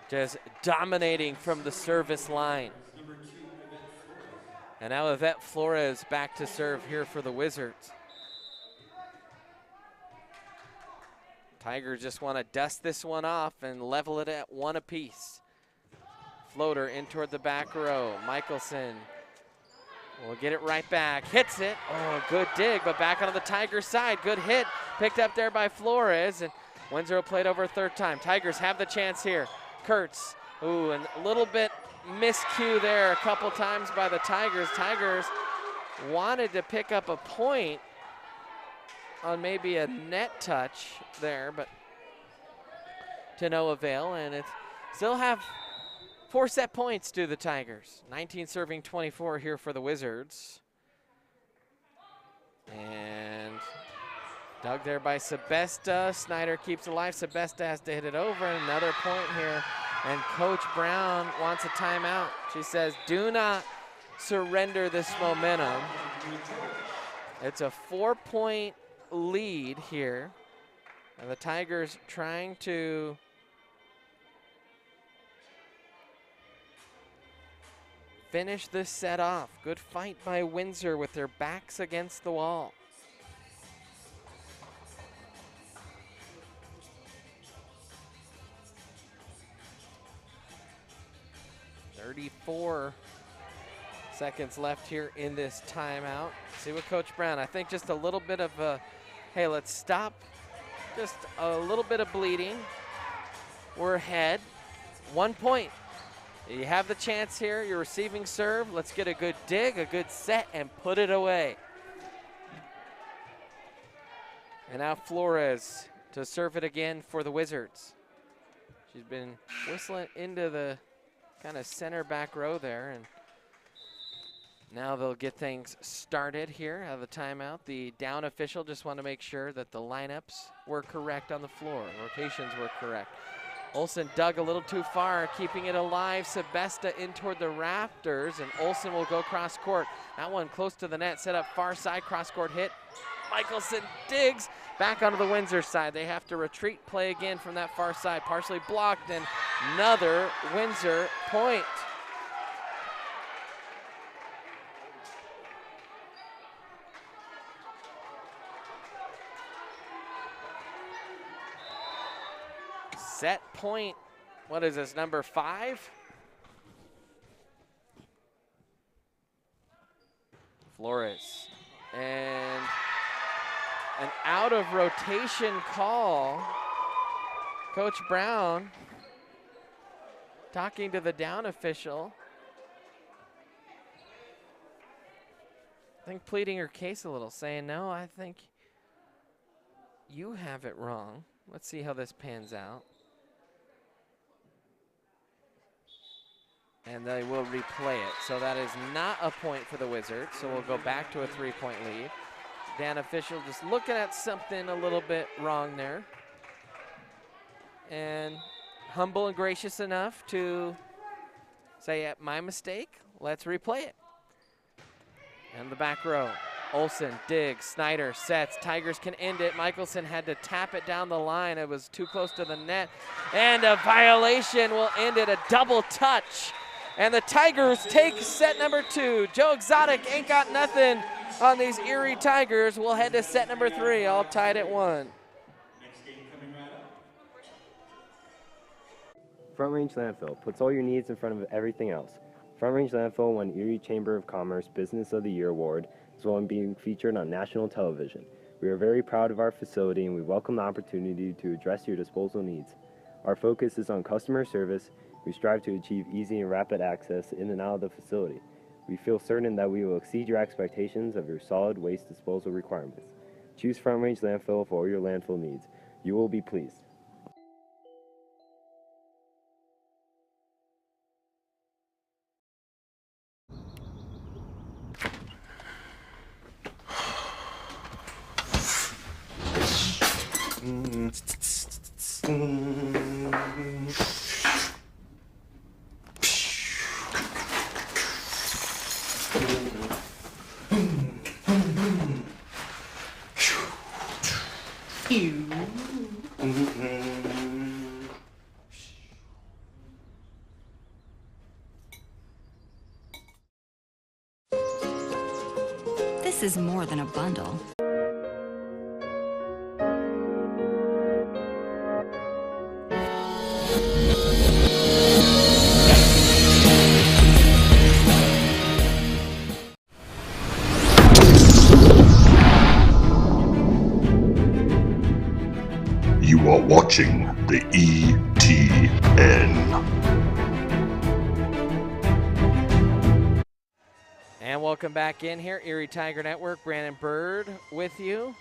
Just dominating from the service line. And now Yvette Flores back to serve here for the Wizards. Tigers just want to dust this one off and level it at 1 apiece. Floater in toward the back row. Michelson will get it right back. Hits it. Oh, good dig, but back onto the Tigers side. Good hit. Picked up there by Flores. And Windsor played over a third time. Tigers have the chance here. Kurtz. Ooh, and a little bit miscue there a couple times by the Tigers. Tigers wanted to pick up a point on maybe a net touch there, but to no avail, and it still have 4 set points to the Tigers. 19 serving 24 here for the Wizards. And dug there by Sebesta. Snyder keeps alive. Sebesta has to hit it over. Another point here. And Coach Brown wants a timeout. She says, do not surrender this momentum. It's a 4-point lead here. And the Tigers trying to finish this set off. Good fight by Windsor with their backs against the wall. .34 seconds left here in this timeout. See what Coach Brown, I think just a little bit of a, hey, let's stop. Just a little bit of bleeding. We're ahead. 1 point. You have the chance here. You're receiving serve. Let's get a good dig, a good set, and put it away. And now Flores to serve it again for the Wizards. She's been whistling into the kind of center back row there, and now they'll get things started here out of the timeout. The down official just want to make sure that the lineups were correct on the floor, rotations were correct. Olsen dug a little too far, keeping it alive. Sebesta in toward the rafters, and Olsen will go cross court. That one close to the net, set up far side, cross court hit. Michelson digs back onto the Windsor side. They have to retreat, play again from that far side. Partially blocked, and another Windsor point. Set point, what is this, number 5? Flores. And an out of rotation call. Coach Brown talking to the down official. I think pleading her case a little, saying, no, I think you have it wrong. Let's see how this pans out. And they will replay it. So that is not a point for the Wizards. So we'll go back to a 3-point lead. Dan official just looking at something a little bit wrong there. And humble and gracious enough to say, my mistake, let's replay it. And the back row. Olsen digs, Snyder sets, Tigers can end it. Michelson had to tap it down the line. It was too close to the net. And a violation will end it, a double touch. And the Tigers take set number 2. Joe Exotic ain't got nothing on these Erie Tigers. We'll head to set number 3, all tied at 1. Next game coming right up. Front Range Landfill puts all your needs in front of everything else. Front Range Landfill won Erie Chamber of Commerce Business of the Year Award, as well as being featured on national television. We are very proud of our facility, and we welcome the opportunity to address your disposal needs. Our focus is on customer service. We strive to achieve easy and rapid access in and out of the facility. We feel certain that we will exceed your expectations of your solid waste disposal requirements. Choose Front Range Landfill for all your landfill needs. You will be pleased. This is more than a bundle. You are watching the ETN. And welcome back in here, Erie Tiger Network. Brandon Bird with you.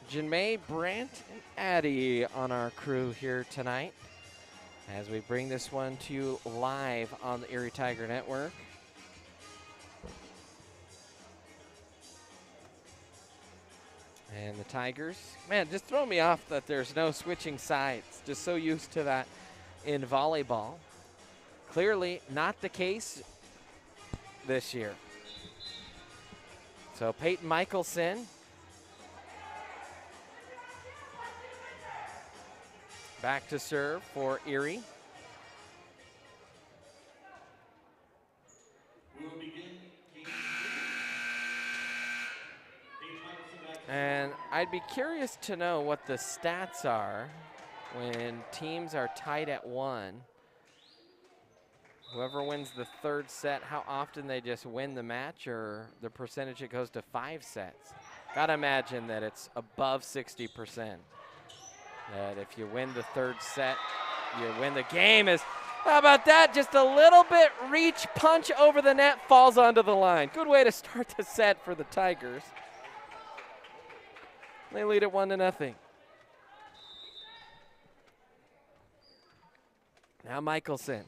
Janmay, Brant, and Addie on our crew here tonight as we bring this one to you live on the Erie Tiger Network. And the Tigers, man, just throw me off that there's no switching sides. Just so used to that in volleyball. Clearly not the case this year. So Peyton Michelson back to serve for Erie. And I'd be curious to know what the stats are when teams are tied at 1. Whoever wins the third set, how often they just win the match, or the percentage it goes to 5 sets. Gotta imagine that it's above 60%. That if you win the third set, you win the game. How about that? Just a little bit reach, punch over the net, falls onto the line. Good way to start the set for the Tigers. They lead it 1-0. Now Michelson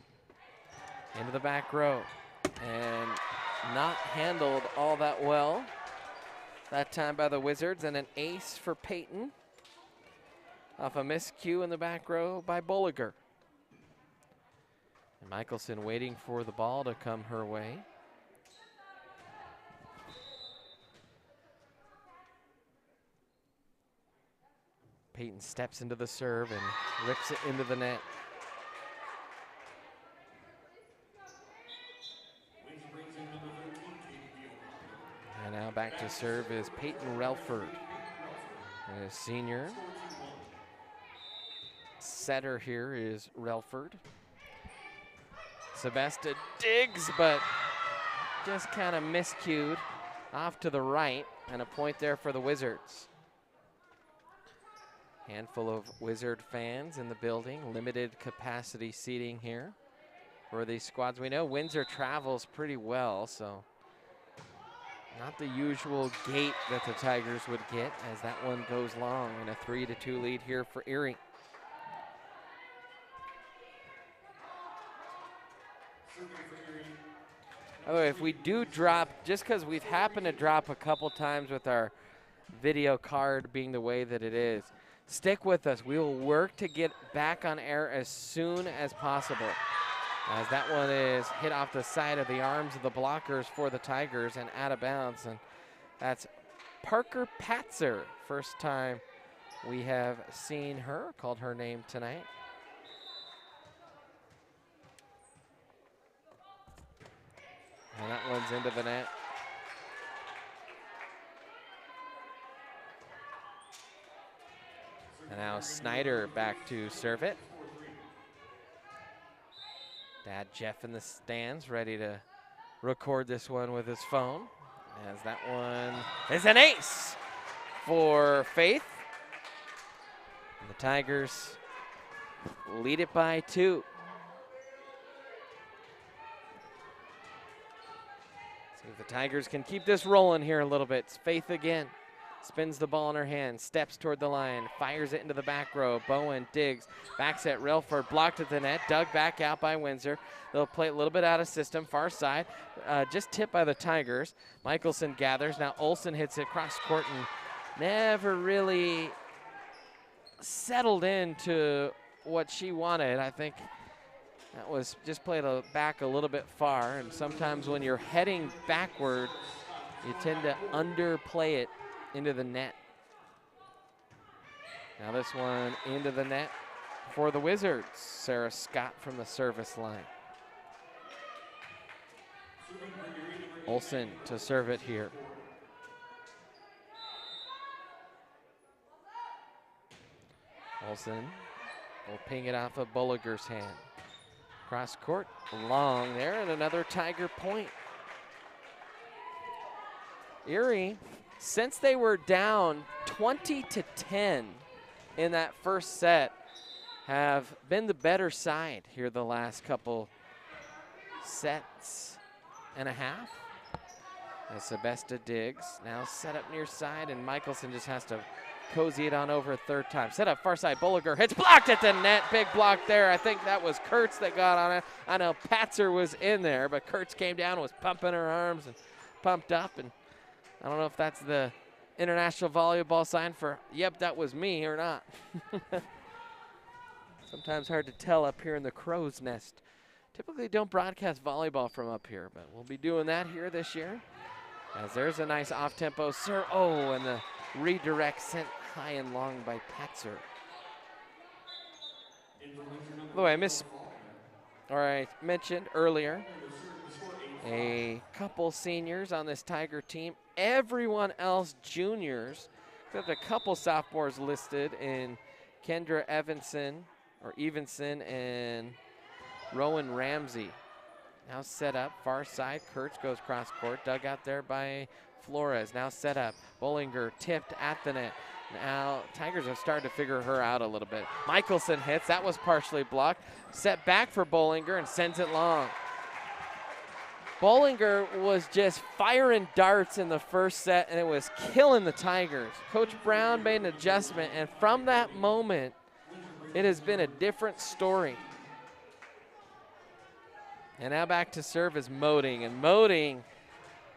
into the back row, and not handled all that well that time by the Wizards, and an ace for Peyton off a miscue in the back row by Bolliger. And Michelson waiting for the ball to come her way. Peyton steps into the serve and rips it into the net. And now back to serve is Peyton Relford, a senior. Setter here is Relford. Sebesta digs, but just kind of miscued off to the right, and a point there for the Wizards. Handful of Wizard fans in the building, limited capacity seating here for these squads. We know Windsor travels pretty well, so not the usual gate that the Tigers would get, as that one goes long in a 3-2 lead here for Erie. By the way, if we do drop, just because we've happened to drop a couple times with our video card being the way that it is, stick with us. We will work to get back on air as soon as possible, as that one is hit off the side of the arms of the blockers for the Tigers and out of bounds. And that's Parker Patzer. First time we have seen her, called her name tonight. And that one's into the net. And now Snyder back to serve it. Dad Jeff in the stands, ready to record this one with his phone, as that one is an ace for Faith. And the Tigers lead it by 2. See if the Tigers can keep this rolling here a little bit. It's Faith again. Spins the ball in her hand, steps toward the line, fires it into the back row. Bowen digs, backs at Relford, blocked at the net, dug back out by Windsor. They'll play a little bit out of system, far side, just tipped by the Tigers. Michelson gathers, now Olsen hits it cross court and never really settled into what she wanted. I think that was just played back a little bit far, and sometimes when you're heading backward, you tend to underplay it into the net. Now this one into the net for the Wizards. Sarah Scott from the service line. Olsen to serve it here. Olsen will ping it off of Bolliger's hand. Cross court, long there, and another Tiger point. Erie, since they were down 20-10 in that first set, have been the better side here the last couple sets. and a half. As Sebesta digs, now set up near side, and Michelson just has to cozy it on over a third time. Set up far side, Bolliger hits, blocked at the net, big block there. I think that was Kurtz that got on it. I know Patzer was in there, but Kurtz came down, was pumping her arms and pumped up, and I don't know if that's the international volleyball sign for, yep, that was me or not. Sometimes hard to tell up here in the crow's nest. Typically don't broadcast volleyball from up here, but we'll be doing that here this year. As there's a nice off-tempo serve. Oh, and the redirect sent high and long by Patzer. By the way, I mentioned earlier, a couple seniors on this Tiger team. Everyone else juniors, except a couple sophomores listed in Kendra Evanson and Rowan Ramsey. Now set up, far side, Kurtz goes cross court, dug out there by Flores. Now set up, Bollinger tipped at the net. Now Tigers have started to figure her out a little bit. Michelson hits, that was partially blocked. Set back for Bollinger and sends it long. Bollinger was just firing darts in the first set, and it was killing the Tigers. Coach Brown made an adjustment, and from that moment, it has been a different story. And now back to serve is Moding, and Moding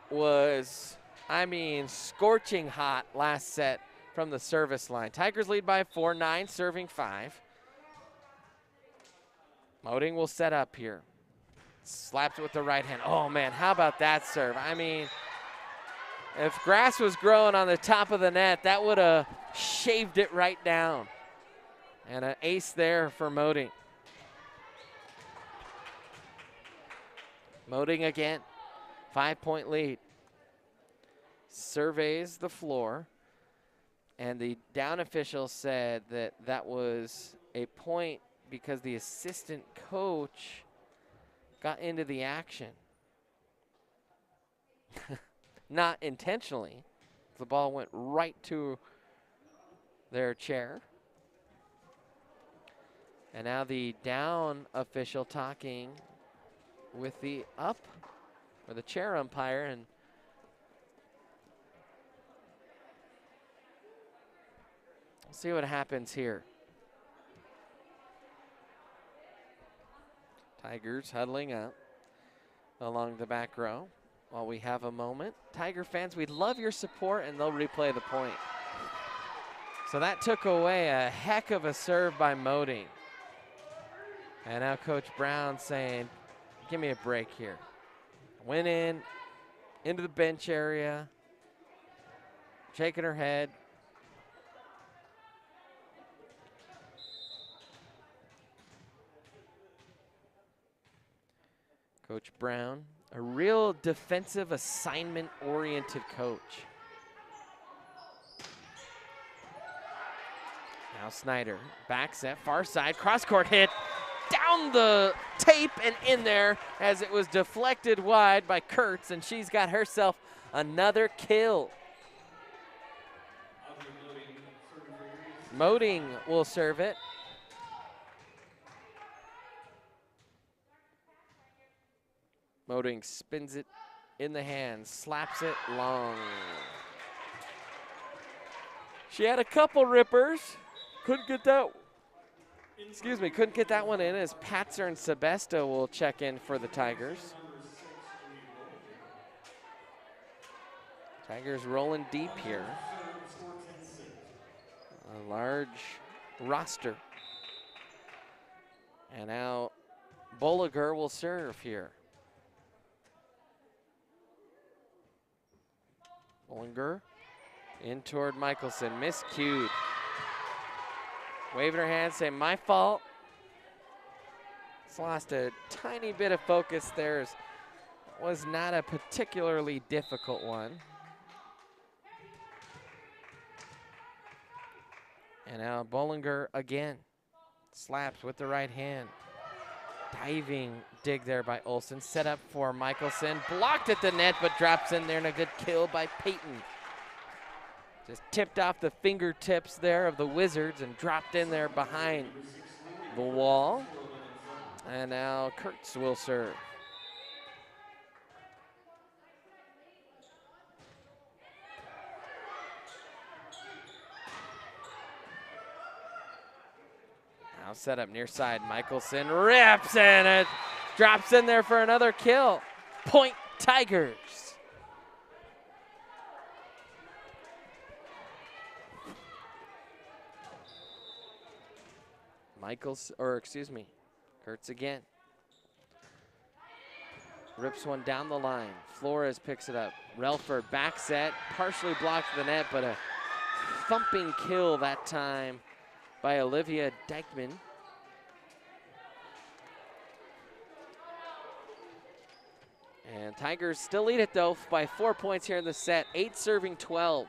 was, I mean, scorching hot last set from the service line. Tigers lead by 4, 9 serving 5. Moding will set up here. Slaps it with the right hand. Oh man, how about that serve? I mean, if grass was growing on the top of the net, that would have shaved it right down. And an ace there for Moding. Moding again, 5-point lead. Surveys the floor, and the down official said that that was a point because the assistant coach got into the action. Not intentionally. The ball went right to their chair. And now the down official talking with the up, or the chair umpire, and we'll see what happens here. Tigers huddling up along the back row while we have a moment. Tiger fans, we'd love your support, and they'll replay the point. So that took away a heck of a serve by Moding. And now Coach Brown saying, give me a break here. Went into the bench area, shaking her head. Coach Brown, a real defensive assignment-oriented coach. Now Snyder, back set, far side, cross-court hit, down the tape and in there as it was deflected wide by Kurtz, and she's got herself another kill. Moding will serve it. Moding spins it in the hand, slaps it long. She had a couple rippers. Couldn't get that one in as Patzer and Sebesta will check in for the Tigers. Tigers rolling deep here. A large roster. And now Bolliger will serve here. Bollinger in toward Michelson, miscued. Waving her hand, saying, my fault. It's lost a tiny bit of focus there. It was not a particularly difficult one. And now Bollinger again. Slaps with the right hand. Diving dig there by Olsen. Set up for Michelson. Blocked at the net, but drops in there, and a good kill by Peyton. Just tipped off the fingertips there of the Wizards and dropped in there behind the wall. And now Kurtz will serve. Now set up near side. Michelson rips and it drops in there for another kill. Point Tigers. Kurtz again. Rips one down the line. Flores picks it up. Relford back set, partially blocked the net, but a thumping kill that time by Olivia Dykman. And Tigers still lead it though by 4 points here in the set, 8 serving 12.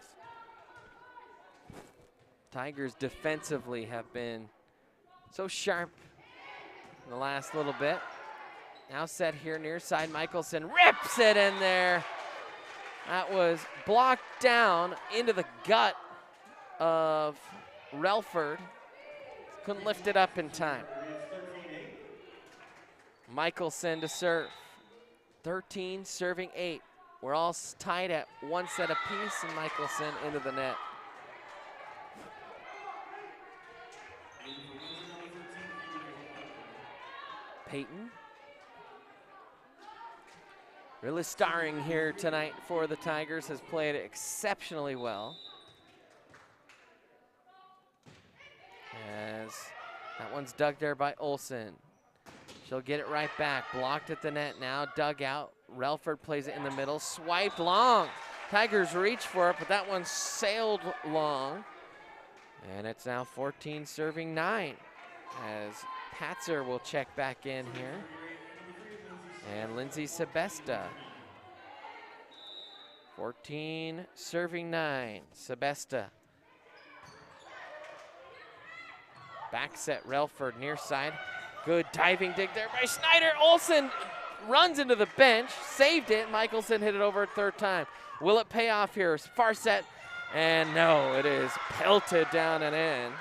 Tigers defensively have been so sharp in the last little bit. Now set here near side, Michelson rips it in there. That was blocked down into the gut of Relford. Couldn't lift it up in time. Michelson to serve. 13 serving 8. We're all tied at 1 set apiece, and Michelson into the net. Peyton. Really starring here tonight for the Tigers, has played exceptionally well. As that one's dug there by Olsen. She'll get it right back, blocked at the net now, dug out. Relford plays it in the middle, swiped long. Tigers reach for it, but that one sailed long. And it's now 14 serving 9 as Patzer will check back in here. And Lindsay Sebesta. 14 serving 9, Sebesta. Back set, Relford near side. Good diving dig there by Schneider. Olsen runs into the bench, saved it. Michelson hit it over a third time. Will it pay off here? Far set, and no, it is pelted down and in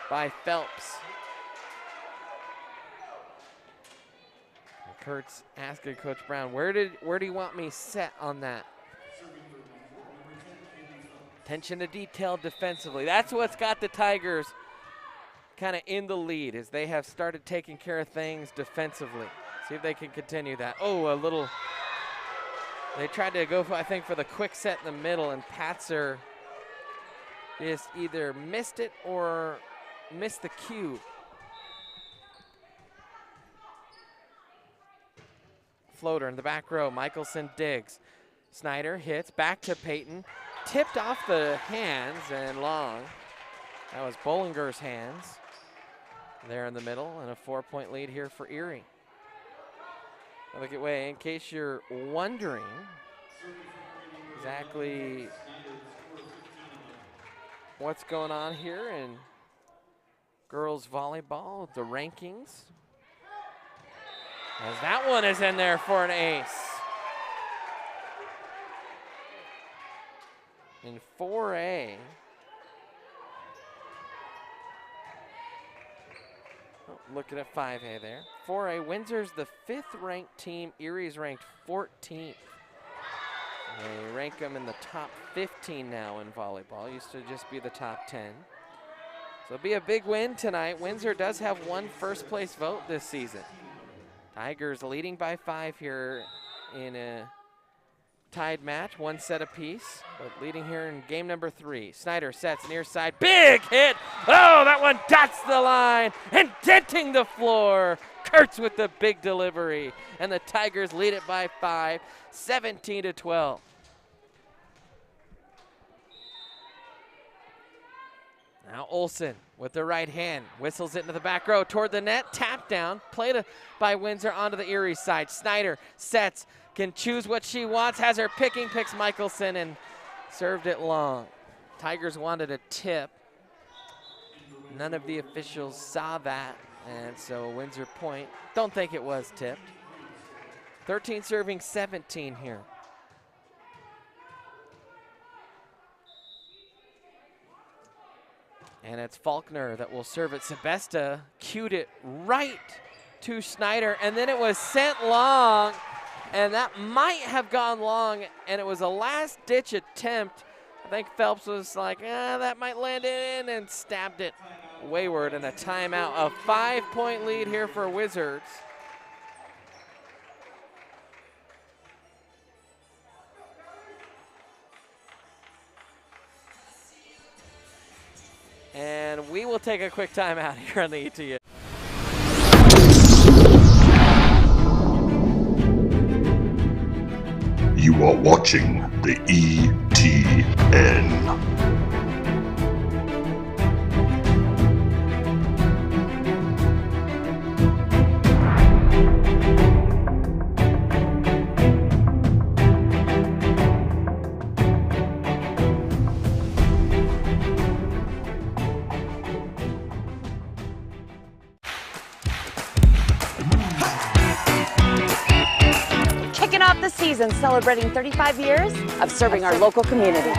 by Phelps. Kurtz asking Coach Brown, where do you want me set on that? Attention to detail defensively. That's what's got the Tigers kind of in the lead, as they have started taking care of things defensively. See if they can continue that. Oh, a little, they tried to go, I think, for the quick set in the middle, and Patzer just either missed it or missed the cue. Floater in the back row, Michelson digs. Snyder hits, back to Peyton. Tipped off the hands and long. That was Bollinger's hands there in the middle, and a 4-point lead here for Erie. Look at way, in case you're wondering exactly what's going on here in girls volleyball, the rankings. As that one is in there for an ace. In 4A, looking at 5A there. 4A, Windsor's the 5th ranked team. Erie's ranked 14th. They rank them in the top 15 now in volleyball. Used to just be the top 10. So it'll be a big win tonight. Windsor does have one first place vote this season. Tigers leading by 5 here in a tied match, 1 set apiece, but leading here in game number 3. Snyder sets near side, big hit. Oh, that one dots the line and denting the floor. Kurtz with the big delivery, and the Tigers lead it by 5, 17-12. Now Olsen with the right hand, whistles it into the back row toward the net, tap down, played by Windsor onto the Erie side. Snyder sets, can choose what she wants, has her picking, picks Michelson and served it long. Tigers wanted a tip. None of the officials saw that, and so Windsor point. Don't think it was tipped. 13 serving 17 here. And it's Faulkner that will serve it. Sebesta cued it right to Schneider, and then it was sent long, and that might have gone long, and it was a last-ditch attempt. I think Phelps was like, that might land in, and stabbed it wayward, and a timeout. A 5-point lead here for Wizards. And we will take a quick timeout here on the ETN. You are watching the ETN. Kicking off the season celebrating 35 years of serving our local community.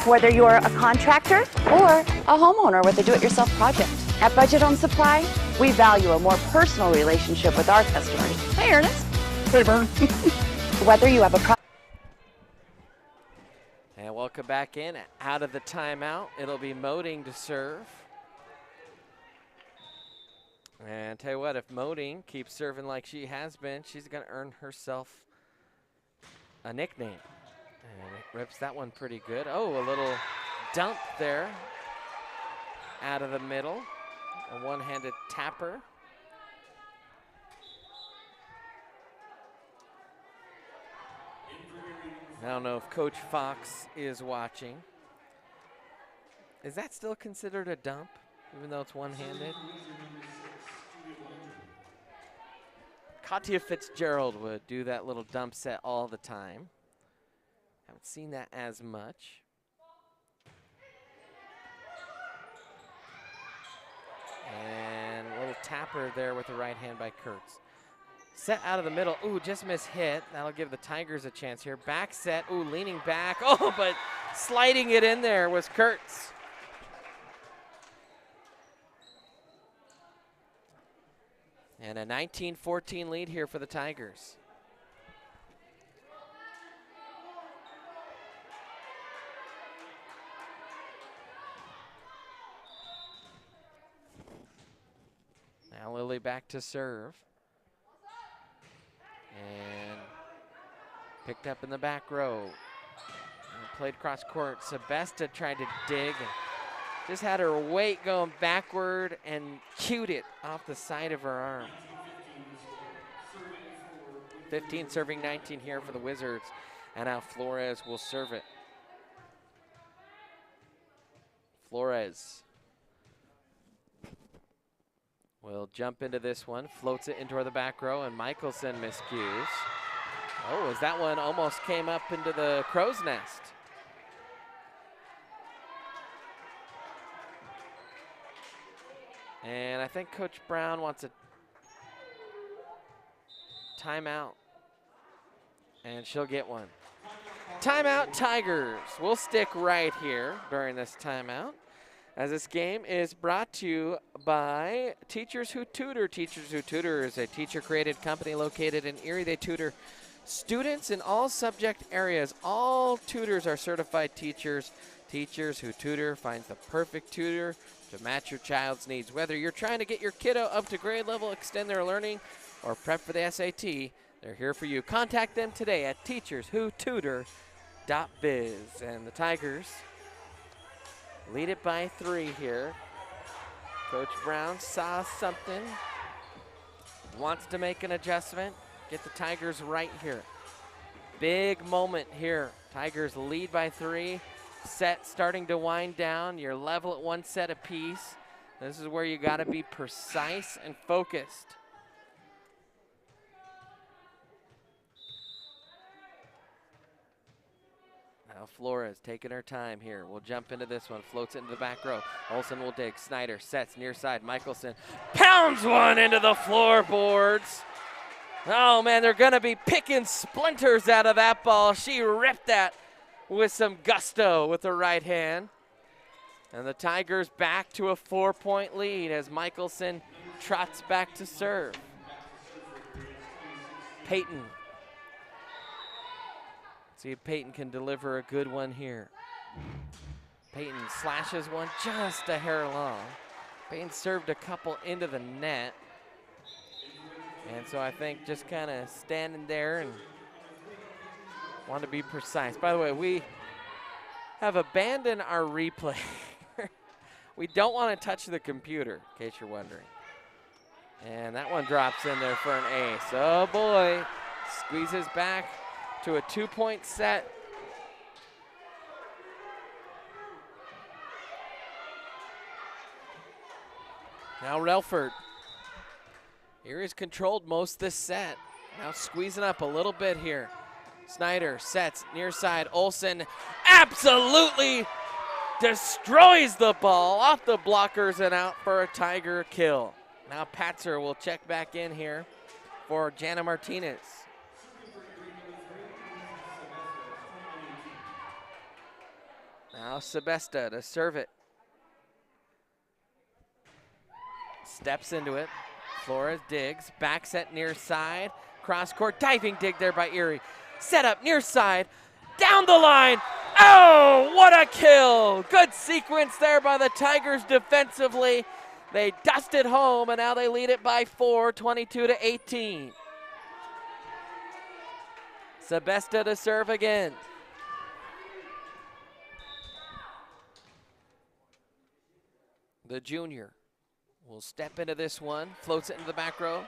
Whether you're a contractor or a homeowner with a do-it-yourself project. At Budget Home Supply, we value a more personal relationship with our customers. Hey, Ernest. Hey, Vern. Whether you have a And welcome back in. Out of the timeout, it'll be Moding to serve. And tell you what, if Moding keeps serving like she has been, she's going to earn herself a nickname. And it rips that one pretty good. Oh, a little dump there out of the middle. A one-handed tapper. I don't know if Coach Fox is watching. Is that still considered a dump, even though it's one-handed? Katya Fitzgerald would do that little dump set all the time. Haven't seen that as much. And a little tapper there with the right hand by Kurtz. Set out of the middle. Ooh, just missed hit. That'll give the Tigers a chance here. Back set. Ooh, leaning back. Oh, but sliding it in there was Kurtz. And a 19-14 lead here for the Tigers. Now Lily back to serve. And picked up in the back row. And played cross court. Sebesta tried to dig and just had her weight going backward and cued it off the side of her arm. 15 serving 19 here for the Wizards. And now Flores will serve it. Flores will jump into this one, floats it into the back row, and Michelson miscues. Oh, as that one almost came up into the crow's nest. And I think Coach Brown wants a timeout, and she'll get one. Timeout Tigers. We'll stick right here during this timeout, as this game is brought to you by Teachers Who Tutor. Teachers Who Tutor is a teacher-created company located in Erie. They tutor students in all subject areas. All tutors are certified teachers. Teachers Who Tutor finds the perfect tutor to match your child's needs. Whether you're trying to get your kiddo up to grade level, extend their learning, or prep for the SAT, they're here for you. Contact them today at teacherswhotutor.biz. And the Tigers lead it by 3 here. Coach Brown saw something, wants to make an adjustment, get the Tigers right here. Big moment here. Tigers lead by 3. Set starting to wind down. You're level at 1 set apiece. This is where you got to be precise and focused. Now Flores taking her time here. We'll jump into this one. Floats it into the back row. Olsen will dig. Snyder sets near side. Michelson pounds one into the floorboards. Oh, man, they're going to be picking splinters out of that ball. She ripped that with some gusto with the right hand. And the Tigers back to a 4-point lead as Michelson trots back to serve. Peyton. See if Peyton can deliver a good one here. Peyton slashes one just a hair long. Bain served a couple into the net. And so I think just kind of standing there and want to be precise. By the way, we have abandoned our replay. We don't want to touch the computer, in case you're wondering. And that one drops in there for an ace. Oh boy, squeezes back to a 2-point set. Now Relford. Erie's controlled most this set. Now squeezing up a little bit here. Snyder sets near side. Olsen absolutely destroys the ball off the blockers and out for a Tiger kill. Now Patzer will check back in here for Jana Martinez. Now Sebesta to serve it. Steps into it. Flores digs. Back set near side. Cross court. Diving dig there by Erie. Set up near side. Down the line. Oh, what a kill. Good sequence there by the Tigers defensively. They dust it home, and now they lead it by 4, 22-18. Sebesta to serve again. The junior will step into this one, floats it into the back row.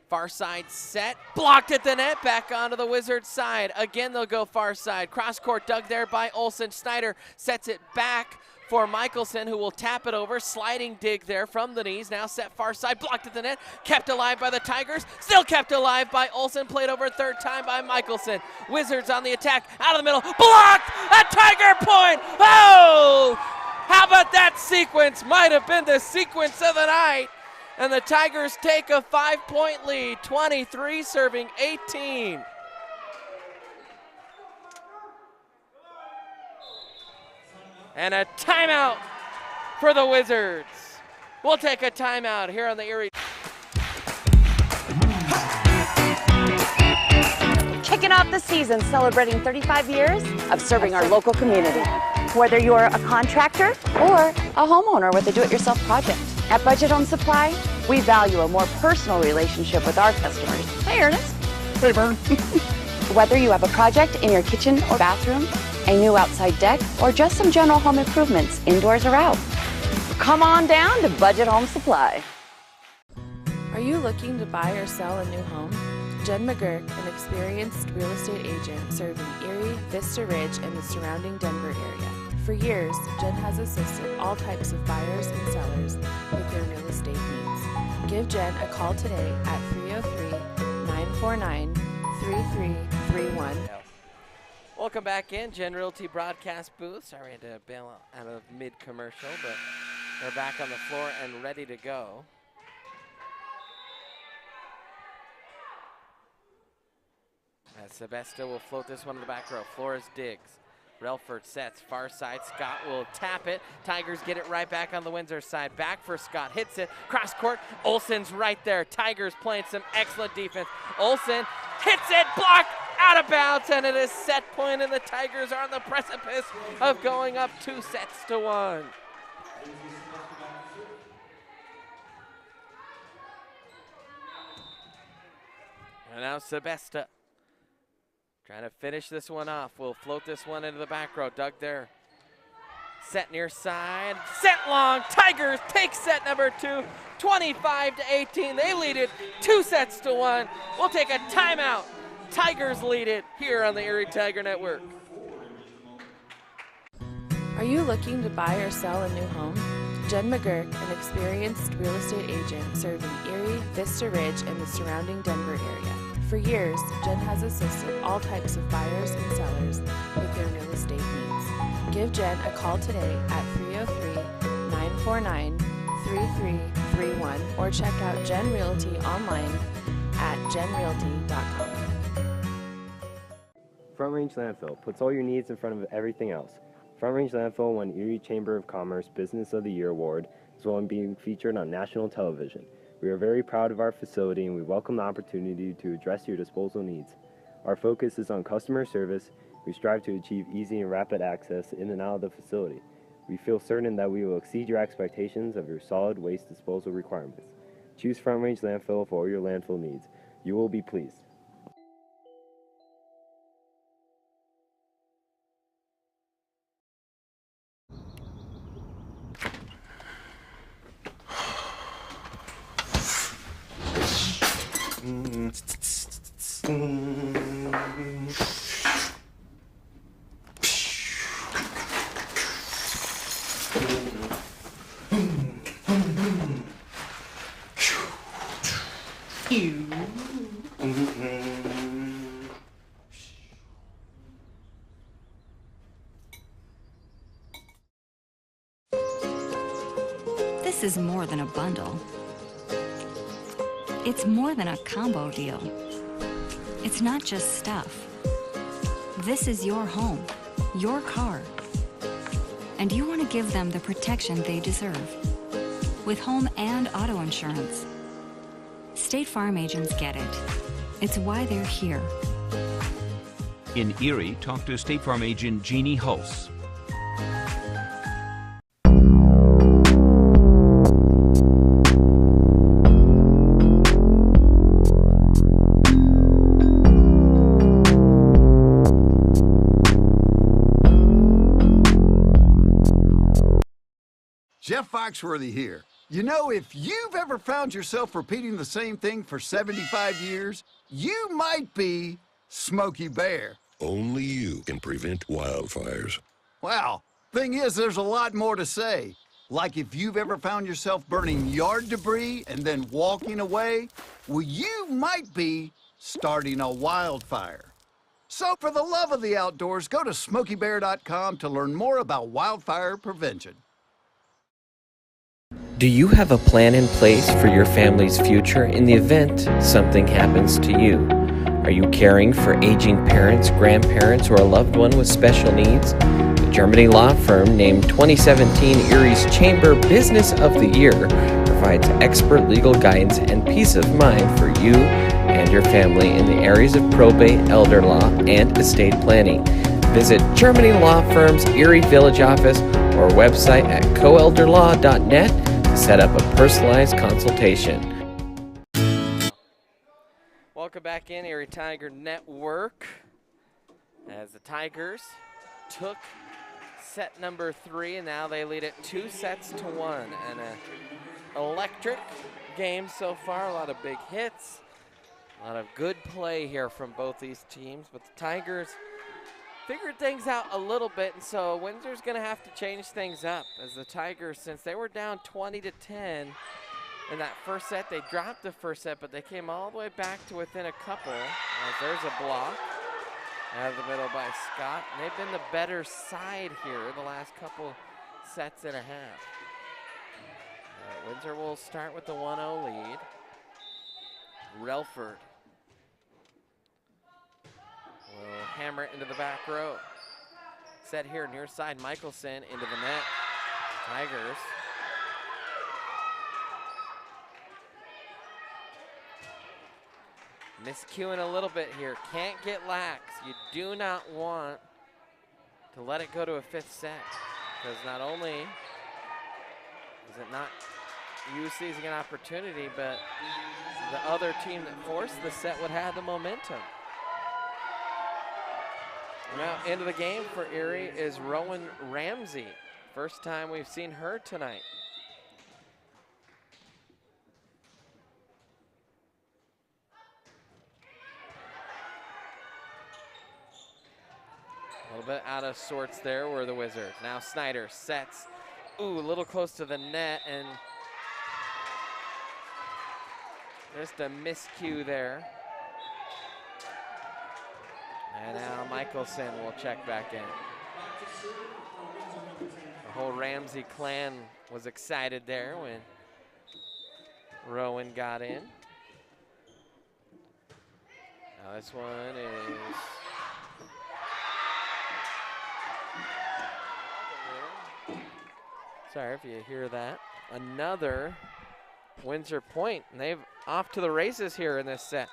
Far side set, blocked at the net, back onto the Wizards side. Again, they'll go far side. Cross court dug there by Olsen. Snyder sets it back for Michelson, who will tap it over. Sliding dig there from the knees. Now set far side, blocked at the net, kept alive by the Tigers. Still kept alive by Olsen, played over a third time by Michelson. Wizards on the attack, out of the middle, blocked! A Tiger point! Oh! How about that sequence? Might have been the sequence of the night. And the Tigers take a 5-point lead, 23 serving 18. And a timeout for the Wizards. We'll take a timeout here on the Erie. Kicking off the season celebrating 35 years of serving our local community. Whether you're a contractor or a homeowner with a do-it-yourself project. At Budget Home Supply, we value a more personal relationship with our customers. Hey, Ernest. Hey, Vern. Whether you have a project in your kitchen or bathroom, a new outside deck, or just some general home improvements, indoors or out, come on down to Budget Home Supply. Are you looking to buy or sell a new home? Jen McGurk, an experienced real estate agent serving Erie, Vista Ridge, and the surrounding Denver area. For years, Jen has assisted all types of buyers and sellers with their real estate needs. Give Jen a call today at 303-949-3331. Welcome back in, Jen Realty broadcast booth. Sorry I had to bail out of mid-commercial, but they're back on the floor and ready to go. As Sebesta will float this one to the back row. Flores digs. Relford sets, far side. Scott will tap it. Tigers get it right back on the Windsor side. Back for Scott, hits it. Cross court, Olsen's right there. Tigers playing some excellent defense. Olsen hits it, blocked, out of bounds, and it is set point, and the Tigers are on the precipice of going up 2-1. And now Sebesta. Trying to finish this one off. We'll float this one into the back row. Dug there. Set near side. Set long. Tigers take set number 2. 25-18. They lead it 2-1. We'll take a timeout. Tigers lead it here on the Erie Tiger Network. Are you looking to buy or sell a new home? Jen McGurk, an experienced real estate agent serving Erie, Vista Ridge, and the surrounding Denver area. For years, Jen has assisted all types of buyers and sellers with their real estate needs. Give Jen a call today at 303-949-3331 or check out Jen Realty online at jenrealty.com. Front Range Landfill puts all your needs in front of everything else. Front Range Landfill won Erie Chamber of Commerce Business of the Year Award, as well as being featured on national television. We are very proud of our facility, and we welcome the opportunity to address your disposal needs. Our focus is on customer service. We strive to achieve easy and rapid access in and out of the facility. We feel certain that we will exceed your expectations of your solid waste disposal requirements. Choose Front Range Landfill for all your landfill needs. You will be pleased. This is more than a bundle. It's more than a combo deal. It's not just stuff. This is your home, your car. And you want to give them the protection they deserve. With home and auto insurance. State Farm agents get it. It's why they're here. In Erie, talk to State Farm agent Jeannie Hulse. Jeff Foxworthy here. You know, if you've ever found yourself repeating the same thing for 75 years, you might be Smokey Bear. Only you can prevent wildfires. Well, thing is, there's a lot more to say. Like if you've ever found yourself burning yard debris and then walking away, well, you might be starting a wildfire. So for the love of the outdoors, go to SmokeyBear.com to learn more about wildfire prevention. Do you have a plan in place for your family's future in the event something happens to you? Are you caring for aging parents, grandparents, or a loved one with special needs? The Germany law firm named 2017 Erie's Chamber Business of the Year provides expert legal guidance and peace of mind for you and your family in the areas of probate, elder law, and estate planning. Visit Germany Law Firm's Erie Village office or website at coelderlaw.net to set up a personalized consultation. Welcome back in Erie Tiger Network as the Tigers took set number 3 and now they lead it 2-1 and an electric game so far. A lot of big hits, a lot of good play here from both these teams, but the Tigers figured things out a little bit, and so Windsor's going to have to change things up as the Tigers, since they were down 20-10 in that first set, they dropped the first set, but they came all the way back to within a couple. There's a block out of the middle by Scott, and they've been the better side here the last couple sets and a half. Windsor will start with the 1-0 lead. Relford will hammer it into the back row. Set here near side, Michelson into the net. Tigers. Miscuing a little bit here. Can't get lax. You do not want to let it go to a 5th set, because not only is it not you seizing an opportunity, but the other team that forced the set would have the momentum. Now, into the game for Erie is Rowan Ramsey. First time we've seen her tonight. A little bit out of sorts there were the Wizards. Now Snyder sets. Ooh, a little close to the net, and just a miscue there. And now Michelson will check back in. The whole Ramsey clan was excited there when Rowan got in. Now this one is sorry if you hear that. Another Windsor point, and they've off to the races here in this set.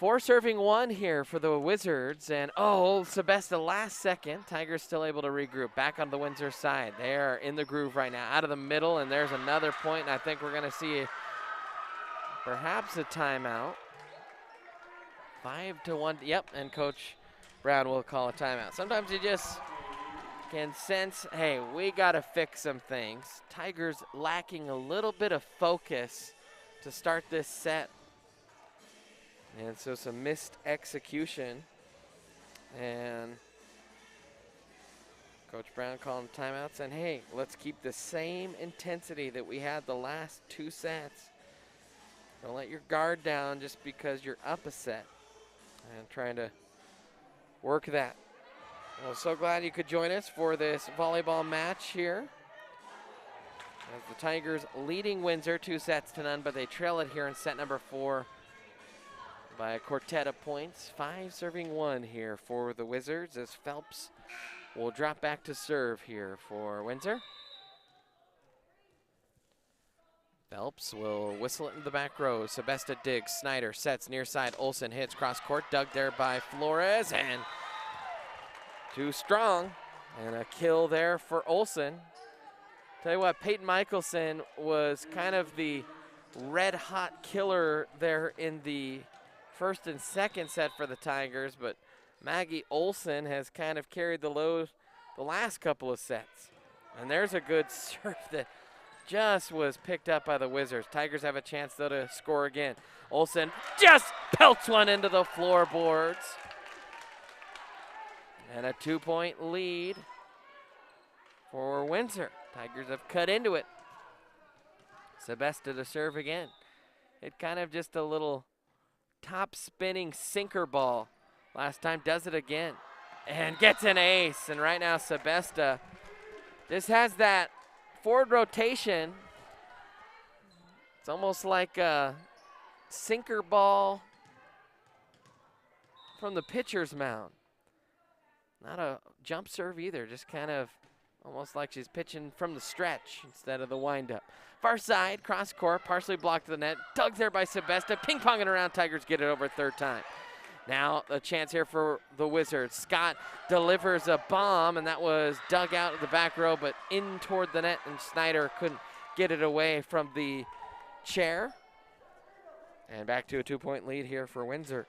4 serving 1 here for the Wizards, and Sebesta last second. Tigers still able to regroup. Back on the Windsor side. They are in the groove right now. Out of the middle, and there's another point, and I think we're going to see perhaps a timeout. 5-1. Yep, and Coach Brown will call a timeout. Sometimes you just can sense, hey, we got to fix some things. Tigers lacking a little bit of focus to start this set. And so some missed execution. And Coach Brown calling timeouts, and hey, let's keep the same intensity that we had the last 2 sets. Don't let your guard down just because you're up a set. And trying to work that. Well, so glad you could join us for this volleyball match here. As the Tigers leading Windsor 2-0, but they trail it here in set number 4 by a quartet of points. 5 serving 1 here for the Wizards, as Phelps will drop back to serve here for Windsor. Phelps will whistle it in the back row. Sebesta digs, Snyder sets near side. Olsen hits cross court, dug there by Flores, and too strong. And a kill there for Olsen. Tell you what, Peyton Michelson was kind of the red hot killer there in the first and second set for the Tigers, but Maggie Olsen has kind of carried the load the last couple of sets. And there's a good serve that just was picked up by the Wizards. Tigers have a chance, though, to score again. Olsen just pelts one into the floorboards. And a 2-point lead for Windsor. Tigers have cut into it. Sebesta to serve again. It kind of just a little top spinning sinker ball. Last time does it again. And gets an ace. And right now Sebesta just has that forward rotation. It's almost like a sinker ball from the pitcher's mound. Not a jump serve either, just kind of almost like she's pitching from the stretch instead of the windup. Far side, cross court, partially blocked to the net. Dug there by Sebesta, ping-ponging around. Tigers get it over 3rd time. Now a chance here for the Wizards. Scott delivers a bomb, and that was dug out of the back row, but in toward the net, and Snyder couldn't get it away from the chair. And back to a 2-point lead here for Windsor.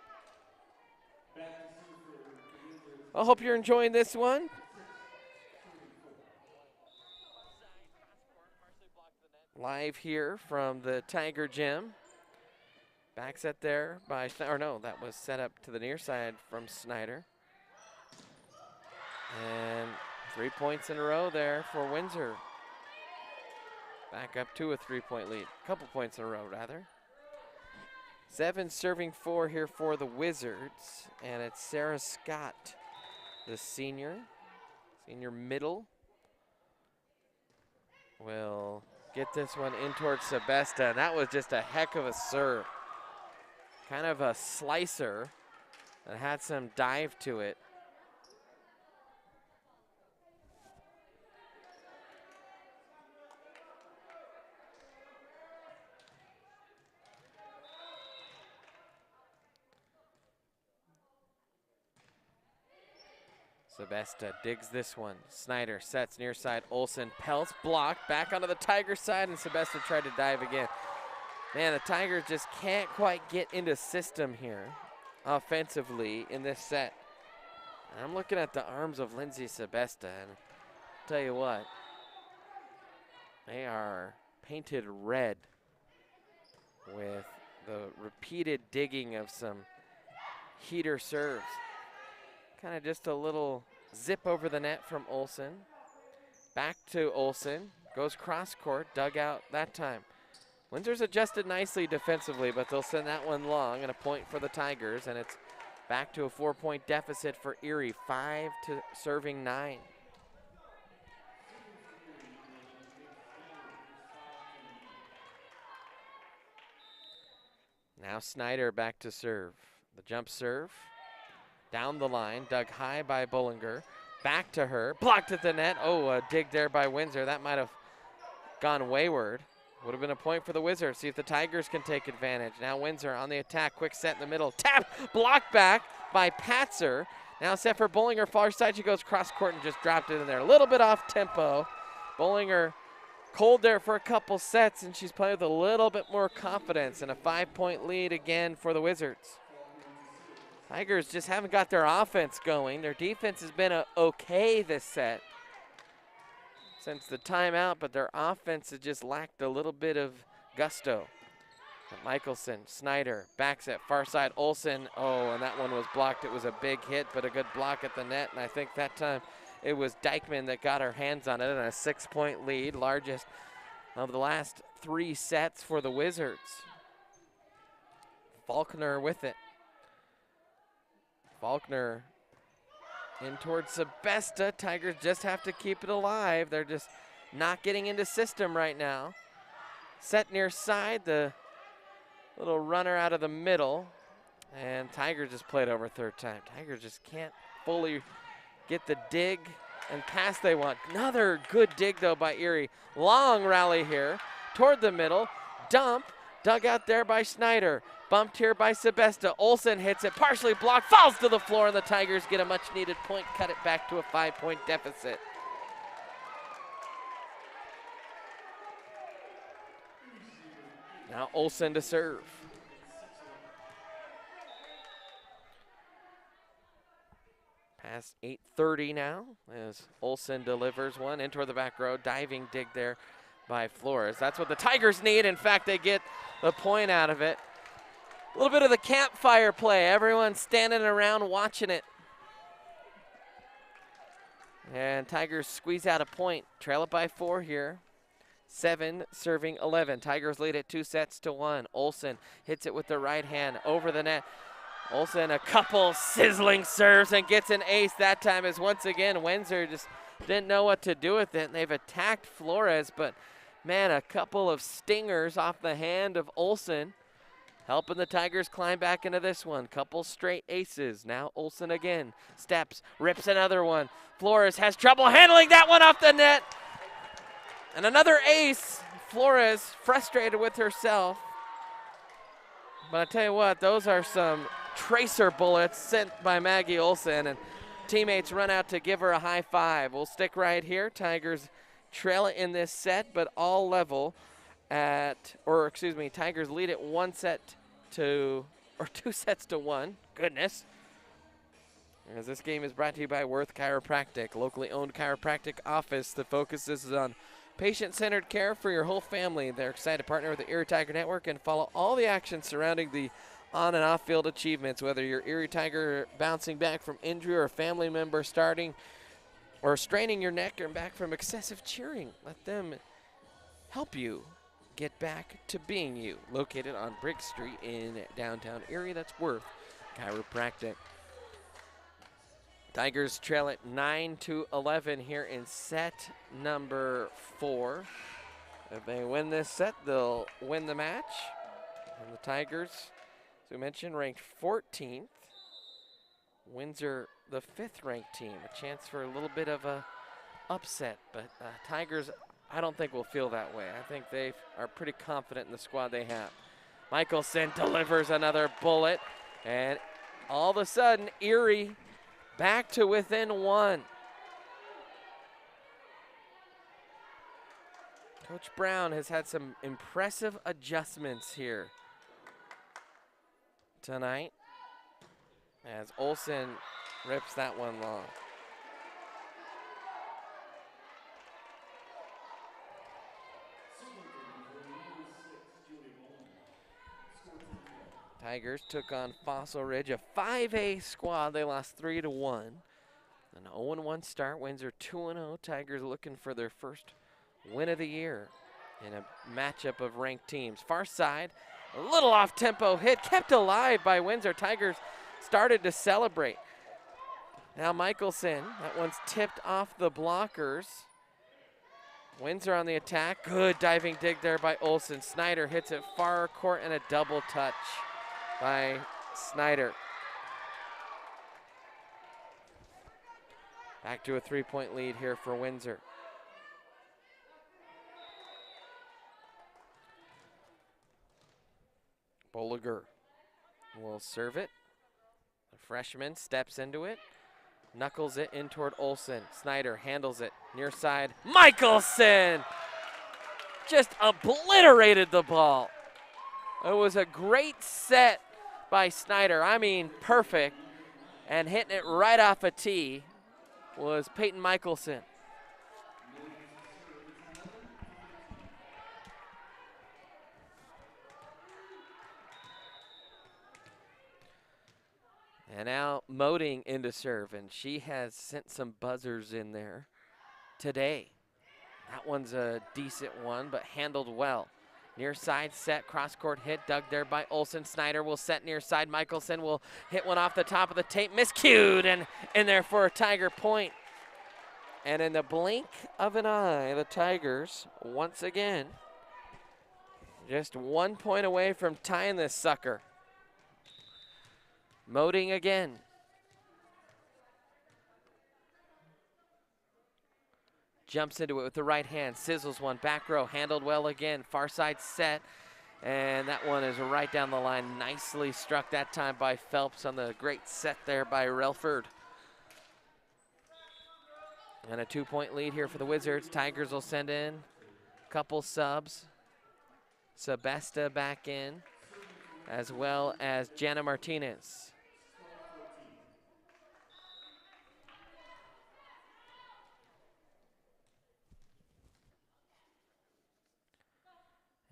I hope you're enjoying this one. Live here from the Tiger Gym. Back set there by, or no, that was set up to the near side from Snyder. And 3 points in a row there for Windsor. Back up to a 3-point lead. Couple points in a row, rather. 7 serving 4 here for the Wizards. And it's Sarah Scott, the senior middle, will get this one in towards Sebesta. And that was just a heck of a serve. Kind of a slicer that had some dive to it. Sebesta digs this one. Snyder sets near side. Olsen pelts, blocked, back onto the Tiger side, and Sebesta tried to dive again. Man, the Tigers just can't quite get into system here offensively in this set. And I'm looking at the arms of Lindsay Sebesta, and I'll tell you what, they are painted red with the repeated digging of some heater serves. Kind of just a little zip over the net from Olsen. Back to Olsen, goes cross court, dug out that time. Windsor's adjusted nicely defensively, but they'll send that one long, and a point for the Tigers, and it's back to a 4-point deficit for Erie, 5 to serving 9. Now Snyder back to serve. The jump serve, down the line, dug high by Bullinger. Back to her, blocked at the net. Oh, a dig there by Windsor. That might have gone wayward. Would have been a point for the Wizards. See if the Tigers can take advantage. Now Windsor on the attack. Quick set in the middle. Tap. Blocked back by Patzer. Now set for Bollinger. Far side. She goes cross court and just dropped it in there. A little bit off tempo. Bollinger cold there for a couple sets, and she's playing with a little bit more confidence, and a 5-point lead again for the Wizards. Tigers just haven't got their offense going. Their defense has been okay this set since the timeout, but their offense has just lacked a little bit of gusto. Michelson, Snyder, backs at far side. Olsen, oh, and that one was blocked. It was a big hit, but a good block at the net, and I think that time it was Dykeman that got her hands on it, and a 6-point lead, largest of the last 3 sets for the Wizards. Faulkner with it. Faulkner in towards Sebesta. Tigers just have to keep it alive. They're just not getting into system right now. Set near side, the little runner out of the middle, and Tigers just played over third time. Tigers just can't fully get the dig and pass they want. Another good dig though by Erie. Long rally here toward the middle. Dump, dug out there by Snyder. Bumped here by Sebesta. Olsen hits it, partially blocked, falls to the floor, and the Tigers get a much needed point, cut it back to a 5-point deficit. Now Olsen to serve. Past 8:30 now as Olsen delivers one in toward the back row. Diving dig there by Flores. That's what the Tigers need. In fact, they get the point out of it. A little bit of the campfire play. Everyone standing around watching it. And Tigers squeeze out a point. Trail it by 4 here. 7 serving 11. Tigers lead it 2-1. Olsen hits it with the right hand over the net. Olsen a couple sizzling serves and gets an ace. That time is once again Windsor just didn't know what to do with it. And they've attacked Flores, but man, a couple of stingers off the hand of Olsen, helping the Tigers climb back into this one. Couple straight aces. Now Olsen again. Steps, rips another one. Flores has trouble handling that one off the net. And another ace. Flores frustrated with herself. But I tell you what, those are some tracer bullets sent by Maggie Olsen, and teammates run out to give her a high five. We'll stick right here. Tigers trail it in this set, but all level at, or excuse me, Tigers lead it 2-1. Goodness. As this game is brought to you by Worth Chiropractic, locally owned chiropractic office that focuses on patient-centered care for your whole family. They're excited to partner with the Erie Tiger Network and follow all the action surrounding the on and off field achievements, whether you're Erie Tiger bouncing back from injury or a family member starting or straining your neck or back from excessive cheering. Let them help you get back to being you. Located on Briggs Street in downtown Erie. That's Worth Chiropractic. Tigers trail it 9-11 here in set number 4. If they win this set, they'll win the match. And the Tigers, as we mentioned, ranked 14th. Windsor, the 5th ranked team. A chance for a little bit of a upset, but Tigers, I don't think will feel that way. I think they are pretty confident in the squad they have. Michelson delivers another bullet, and all of a sudden, Erie back to within 1. Coach Brown has had some impressive adjustments here tonight as Olsen rips that one long. Tigers took on Fossil Ridge, a 5A squad. They lost 3-1. An 0-1 start. Windsor 2-0. Tigers looking for their first win of the year in a matchup of ranked teams. Far side, a little off-tempo hit, kept alive by Windsor. Tigers started to celebrate. Now Michelson, that one's tipped off the blockers. Windsor on the attack. Good diving dig there by Olsen. Snyder hits it far court and a double touch by Snyder. Back to a 3-point lead here for Windsor. Bolliger will serve it. The freshman steps into it, knuckles it in toward Olsen. Snyder handles it near side. Michelson just obliterated the ball. It was a great set by Snyder. I mean, perfect. And hitting it right off a tee was Peyton Michelson. And now Moding into serve, and she has sent some buzzers in there today. That one's a decent one, but handled well. Near side set, cross court hit, dug there by Olsen. Snyder will set near side. Michelson will hit one off the top of the tape, miscued, and in there for a Tiger point. And in the blink of an eye, the Tigers, once again, just 1 point away from tying this sucker. Moding again. Jumps into it with the right hand, sizzles one, back row, handled well again, far side set, and that one is right down the line. Nicely struck that time by Phelps on the great set there by Relford. And a 2-point lead here for the Wizards. Tigers will send in a couple subs. Sebesta back in, as well as Jana Martinez.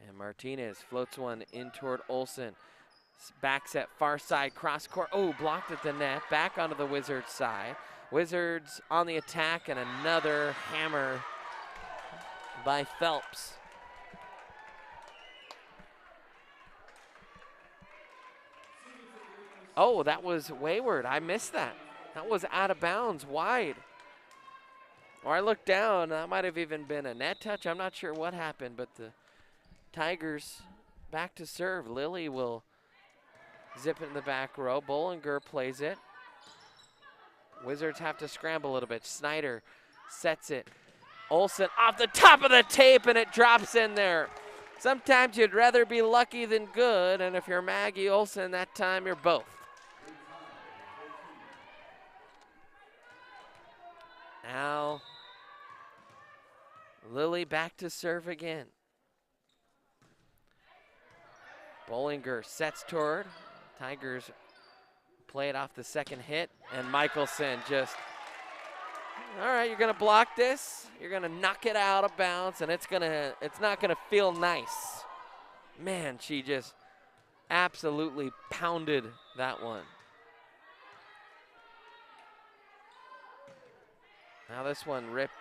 And Martinez floats one in toward Olsen. Back set, far side, cross court. Oh, blocked at the net. Back onto the Wizards side. Wizards on the attack, and another hammer by Phelps. Oh, that was wayward. I missed that. That was out of bounds, wide. Or I looked down, that might have even been a net touch. I'm not sure what happened, but the Tigers back to serve. Lilly will zip it in the back row. Bollinger plays it. Wizards have to scramble a little bit. Snyder sets it. Olsen off the top of the tape, and it drops in there. Sometimes you'd rather be lucky than good, and if you're Maggie Olsen that time, you're both. Now, Lilly back to serve again. Bollinger sets toward. Tigers play it off the second hit, and Michelson just, all right, you're gonna block this, you're gonna knock it out of bounds, and it's not gonna feel nice. Man, she just absolutely pounded that one. Now this one ripped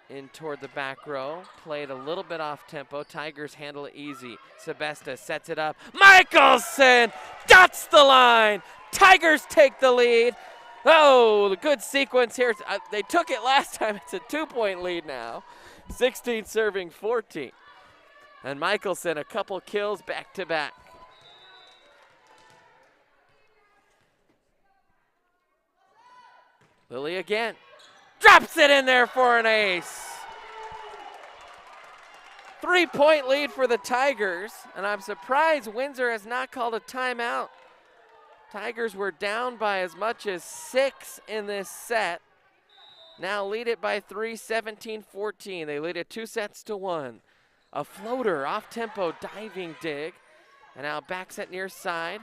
in toward the back row, played a little bit off tempo. Tigers handle it easy. Sebesta sets it up. Michelson dots the line. Tigers take the lead. Oh, the good sequence here. They took it last time. It's a 2-point lead now. 16 serving 14. And Michelson, a couple kills back to back. Lilly again. Drops it in there for an ace. 3-point lead for the Tigers, and I'm surprised Windsor has not called a timeout. Tigers were down by as much as 6 in this set. Now lead it by 3, 17-14. They lead it 2-1. A floater, off-tempo diving dig, and now back set near side.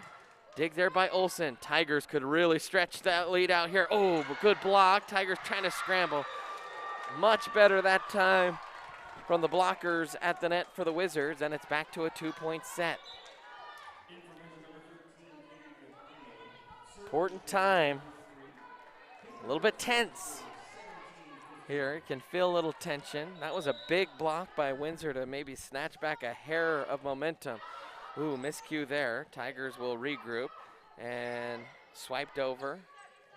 Dig there by Olsen. Tigers could really stretch that lead out here. Oh, good block. Tigers trying to scramble. Much better that time from the blockers at the net for the Wizards, and it's back to a 2-point set. Important time. A little bit tense here. You can feel a little tension. That was a big block by Windsor to maybe snatch back a hair of momentum. Ooh, miscue there. Tigers will regroup, and swiped over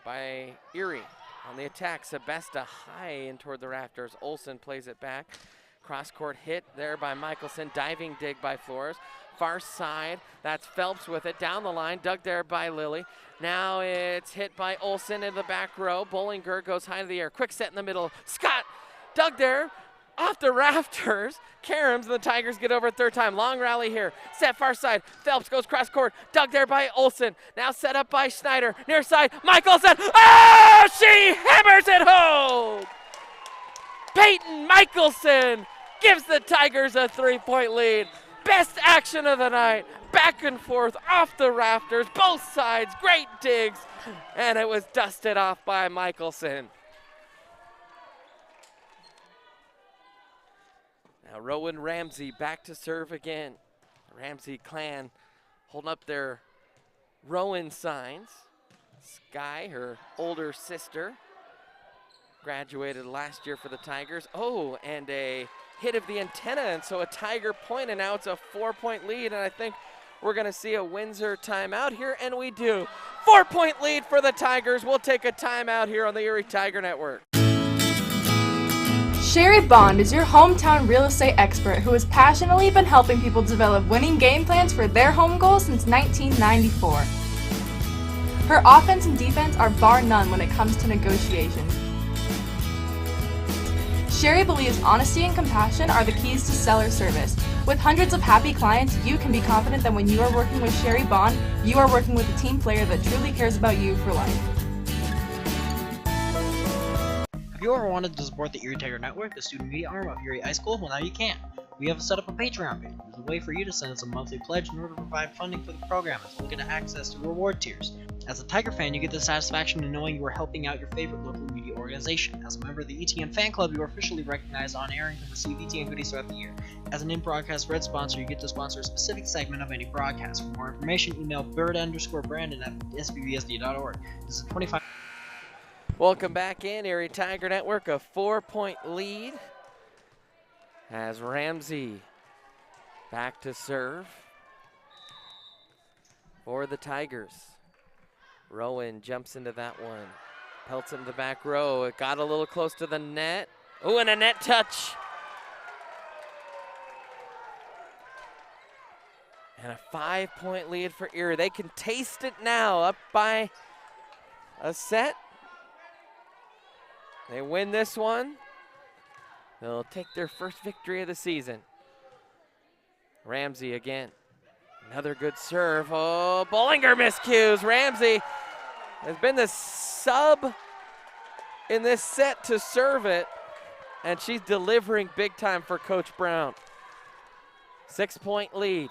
by Erie. On the attack, Sebesta high in toward the rafters. Olsen plays it back. Cross-court hit there by Michelson. Diving dig by Flores. Far side, that's Phelps with it. Down the line, dug there by Lilly. Now it's hit by Olsen in the back row. Bollinger goes high to the air. Quick set in the middle. Scott dug there. off the rafters. Karams and the Tigers get over a third time. Long rally here. Set far side. Phelps goes cross court. Dug there by Olsen. Now set up by Schneider. Near side. Michelson. Oh, she hammers it home. Peyton Michelson gives the Tigers a 3-point lead. Best action of the night. Back and forth off the rafters. Both sides. Great digs. And it was dusted off by Michelson. Now Rowan Ramsey back to serve again. Ramsey clan holding up their Rowan signs. Sky, her older sister, graduated last year for the Tigers. Oh, and a hit of the antenna, and so a Tiger point, and now it's a 4-point lead, and I think we're gonna see a Windsor timeout here, and we do. 4-point lead for the Tigers. We'll take a timeout here on the Erie Tiger Network. Sherry Bond is your hometown real estate expert who has passionately been helping people develop winning game plans for their home goals since 1994. Her offense and defense are bar none when it comes to negotiations. Sherry believes honesty and compassion are the keys to seller service. With hundreds of happy clients, you can be confident that when you are working with Sherry Bond, you are working with a team player that truly cares about you for life. Have you ever wanted to support the Erie Tiger Network, the student media arm of Erie High School? Well, now you can. We have set up a Patreon page. There's a way for you to send us a monthly pledge in order to provide funding for the program, as well as get access to reward tiers. As a Tiger fan, you get the satisfaction of knowing you are helping out your favorite local media organization. As a member of the ETN fan club, you are officially recognized on air and can receive ETN goodies throughout the year. As an in-broadcast red sponsor, you get to sponsor a specific segment of any broadcast. For more information, email bird_brandon at sbbsd.org. This is 25. Welcome back in, Erie Tiger Network, a 4-point lead as Ramsey back to serve for the Tigers. Rowan jumps into that one, pelts into the back row. It got a little close to the net. Oh, and a net touch. And a 5-point lead for Erie. They can taste it now, up by a set. They win this one. They'll take their first victory of the season. Ramsey again. Another good serve. Oh, Bollinger miscues. Ramsey has been the sub in this set to serve it, and she's delivering big time for Coach Brown. 6-point lead.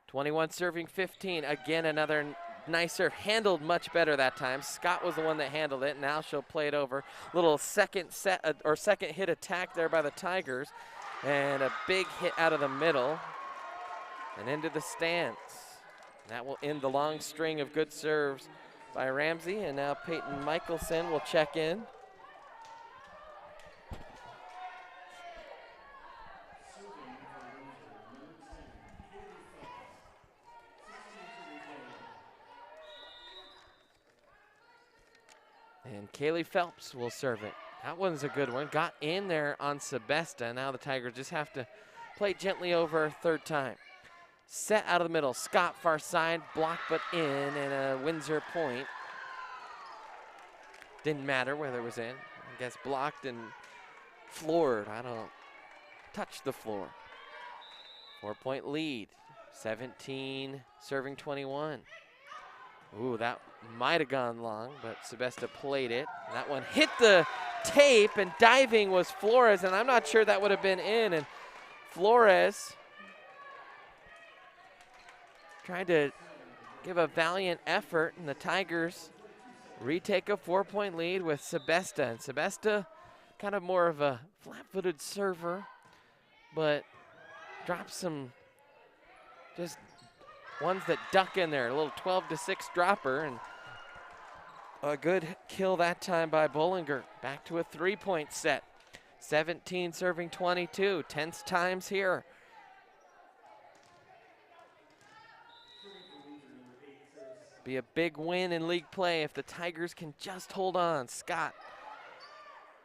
21 serving 15. Again, another nice serve, handled much better that time. Scott was the one that handled it. Now she'll play it over. Little second hit attack there by the Tigers, and a big hit out of the middle and into the stands. That will end the long string of good serves by Ramsey, and now Peyton Michelson will check in. And Kaylee Phelps will serve it. That one's a good one. Got in there on Sebesta. Now the Tigers just have to play gently over a third time. Set out of the middle. Scott far side. Blocked but in, and a Windsor point. Didn't matter whether it was in. I guess blocked and floored. I don't touch the floor. 4-point lead. 17 serving 21. Ooh, that might have gone long, but Sebesta played it. That one hit the tape, and diving was Flores, and I'm not sure that would have been in. And Flores tried to give a valiant effort, and the Tigers retake a 4-point lead with Sebesta. And Sebesta, kind of more of a flat-footed server, but drops some just ones that duck in there. A little 12-6 dropper, and a good kill that time by Bollinger. Back to a 3-point set. 17 serving 22. Tense times here. Be a big win in league play if the Tigers can just hold on. Scott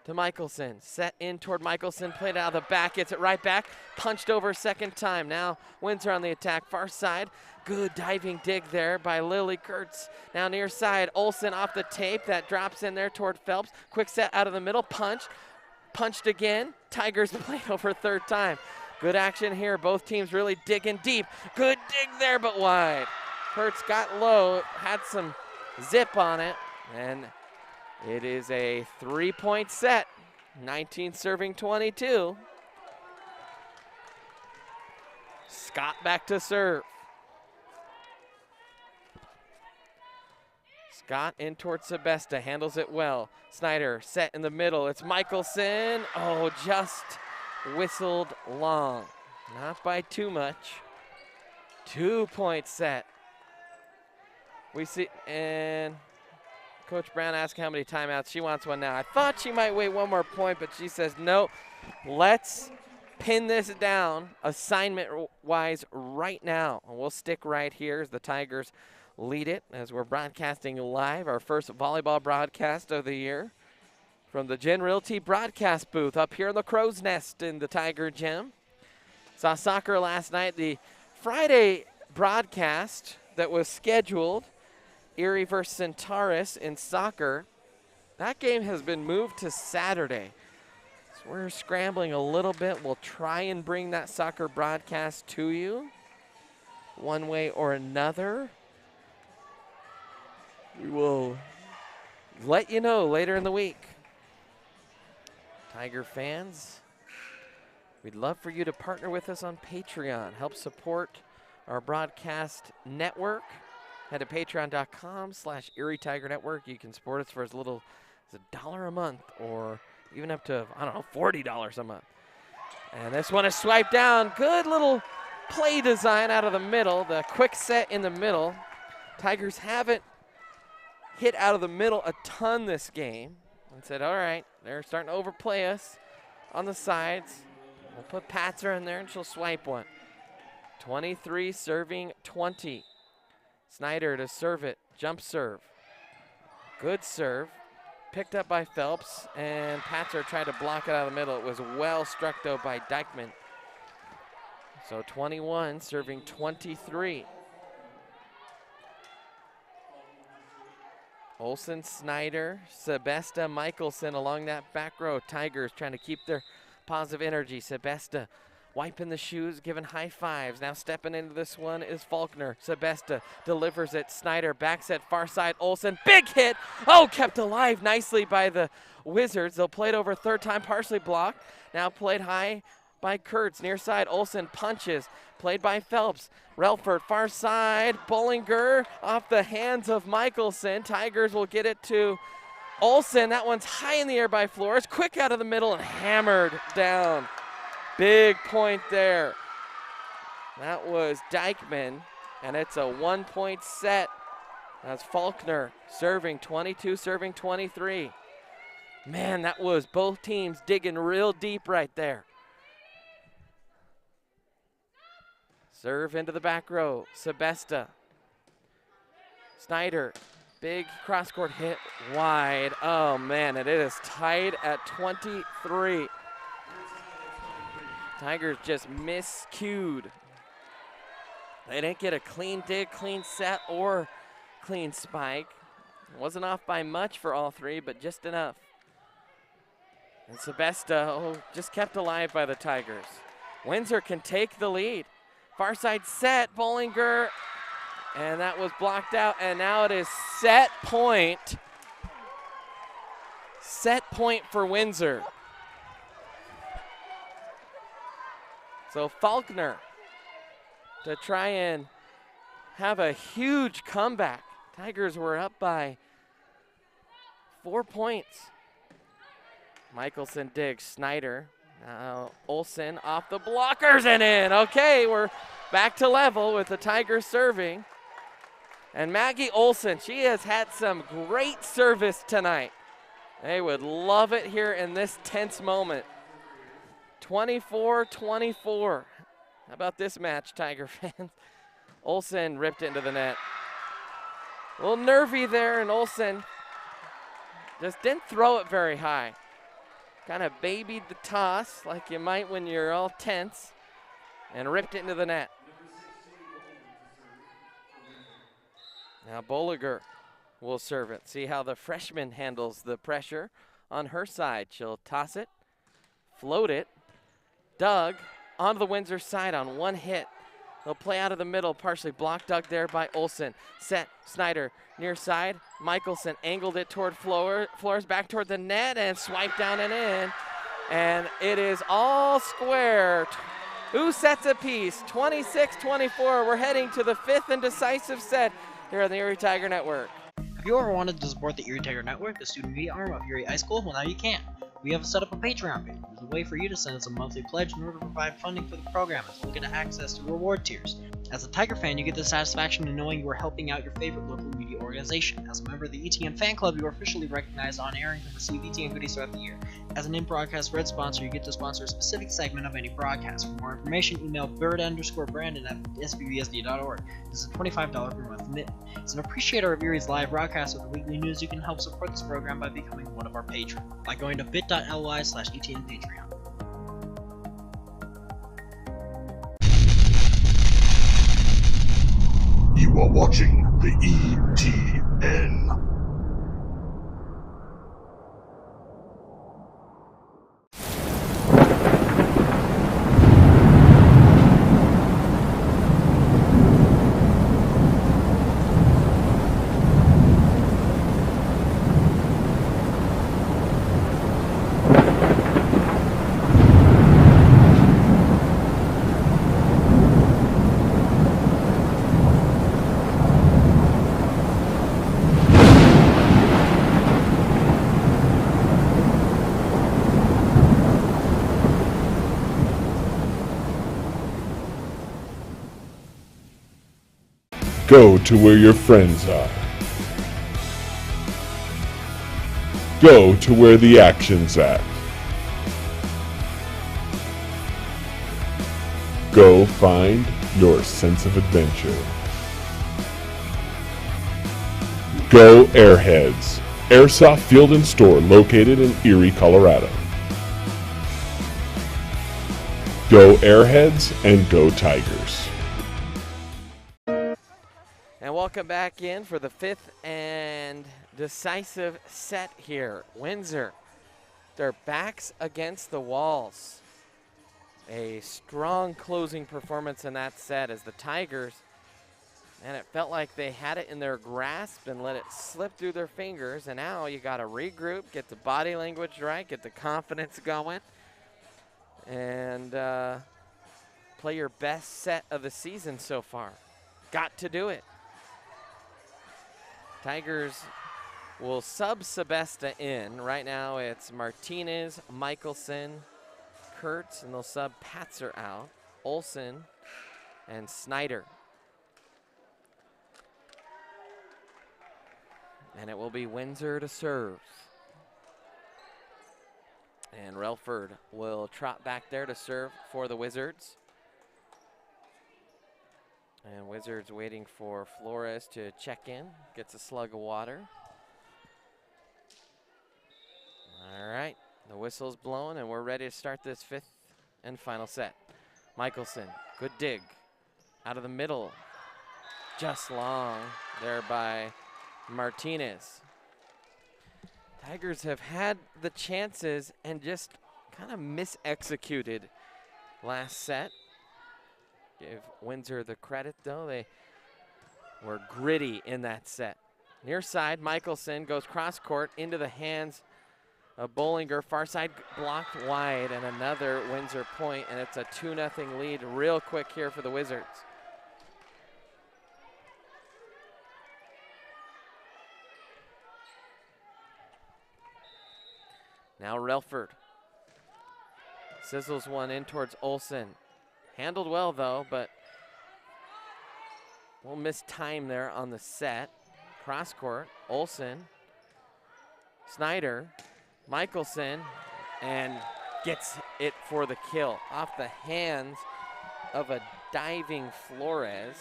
to Michelson. Set in toward Michelson. Played out of the back. Gets it right back. Punched over second time. Now Windsor on the attack. Far side. Good diving dig there by Lily Kurtz. Now near side. Olsen off the tape. That drops in there toward Phelps. Quick set out of the middle. Punch. punched again. Tigers played over third time. Good action here. Both teams really digging deep. Good dig there, but wide. Hertz got low, had some zip on it, and it is a 3-point set. 19 serving 22. Scott back to serve. Scott in towards Sebesta, handles it well. Snyder set in the middle. It's Michelson. Oh, just whistled long. Not by too much. 2-point set. We see, and Coach Brown asking how many timeouts. She wants one now. I thought she might wait one more point, but she says no. Let's pin this down assignment-wise right now. And we'll stick right here as the Tigers lead it as we're broadcasting live, our first volleyball broadcast of the year from the Gen Realty broadcast booth up here in the Crow's Nest in the Tiger Gym. Saw soccer last night. The Friday broadcast that was scheduled, Erie versus Centaurus in soccer, that game has been moved to Saturday. So we're scrambling a little bit. We'll try and bring that soccer broadcast to you one way or another. We will let you know later in the week. Tiger fans, we'd love for you to partner with us on Patreon. Help support our broadcast network. Head to patreon.com/Erie Tiger Network. You can support us for as little as $1 a month or even up to, I don't know, $40 a month. And this one is swiped down. Good little play design out of the middle. The quick set in the middle. Tigers haven't hit out of the middle a ton this game and said, all right, they're starting to overplay us on the sides. We'll put Patzer in there and she'll swipe one. 23 serving 20. Snyder to serve it, jump serve. Good serve, picked up by Phelps, and Patzer tried to block it out of the middle. It was well struck though by Dykeman. So 21 serving 23. Olsen, Snyder, Sebesta, Michelson along that back row. Tigers trying to keep their positive energy. Sebesta wiping the shoes, giving high fives. Now stepping into this one is Faulkner. Sebesta delivers it. Snyder backs at far side. Olsen, big hit. Oh, kept alive nicely by the Wizards. They'll play it over third time, partially blocked. Now played high by Kurtz. Near side, Olsen punches. Played by Phelps. Relford, far side. Bollinger off the hands of Michelson. Tigers will get it to Olsen. That one's high in the air by Flores. Quick out of the middle and hammered down. Big point there. That was Dykeman, and it's a 1-point set. That's Faulkner serving 22, serving 23. Man, that was both teams digging real deep right there. Serve into the back row, Sebesta. Snyder, big cross-court hit wide. Oh man, and it is tied at 23. Tigers just miscued. They didn't get a clean dig, clean set, or clean spike. It wasn't off by much for all three, but just enough. And Sebesta, just kept alive by the Tigers. Windsor can take the lead. Far side set, Bollinger, and that was blocked out, and now it is set point. Set point for Windsor. So Faulkner to try and have a huge comeback. Tigers were up by 4 points. Michelson digs, Snyder. Now Olsen off the blockers and in. Okay, we're back to level with the Tigers serving. And Maggie Olsen, she has had some great service tonight. They would love it here in this tense moment. 24-24. How about this match, Tiger fans? Olsen ripped it into the net. A little nervy there, and Olsen just didn't throw it very high. Kind of babied the toss like you might when you're all tense and ripped it into the net. Now Bollinger will serve it. See how the freshman handles the pressure on her side. She'll toss it float it. Doug onto the Windsor side on one hit. They'll play out of the middle, partially blocked dug there by Olsen. Set, Snyder, near side. Michelson angled it toward Flores, back toward the net, and swiped down and in. And it is all square. 2 sets apiece, 26-24. We're heading to the 5th and decisive set here on the Erie Tiger Network. Have you ever wanted to support the Erie Tiger Network, the student media arm of Erie High School? Well, now you can. We have set up a Patreon page. There's a way for you to send us a monthly pledge in order to provide funding for the program as well as get access to reward tiers. As a Tiger fan, you get the satisfaction of knowing you are helping out your favorite local media organization. As a member of the ETN fan club, you are officially recognized on air and can receive ETN goodies throughout the year. As an in-broadcast red sponsor, you get to sponsor a specific segment of any broadcast. For more information, email bird_brandon at sbbsd.org. This is a $25 per month commitment. As an appreciator of Erie's live broadcast with the weekly news, you can help support this program by becoming one of our patrons by going to bit.ly/ETN Patreon. You are watching the ETN. Go to where your friends are. Go to where the action's at. Go find your sense of adventure. Go Airheads, Airsoft Field and Store located in Erie, Colorado. Go Airheads and go Tigers. And welcome back in for the 5th and decisive set here. Windsor, their backs against the walls. A strong closing performance in that set as the Tigers, and it felt like they had it in their grasp and let it slip through their fingers. And now you got to regroup, get the body language right, get the confidence going, and play your best set of the season so far. Got to do it. Tigers will sub Sebesta in. Right now it's Martinez, Michelson, Kurtz, and they'll sub Patzer out, Olsen, and Snyder. And it will be Windsor to serve. And Relford will trot back there to serve for the Wizards. And Wizards waiting for Flores to check in. Gets a slug of water. All right, the whistle's blown and we're ready to start this 5th and final set. Michelson, good dig. Out of the middle. Just long there by Martinez. Tigers have had the chances and just kind of misexecuted last set. Give Windsor the credit, though. They were gritty in that set. Near side, Michelson goes cross court into the hands of Bollinger. Far side blocked wide, and another Windsor point, and it's a 2-0 lead real quick here for the Wizards. Now Relford sizzles one in towards Olsen. Handled well, though, but we'll miss time there on the set. Cross court, Olsen, Snyder, Michelson, and gets it for the kill off the hands of a diving Flores.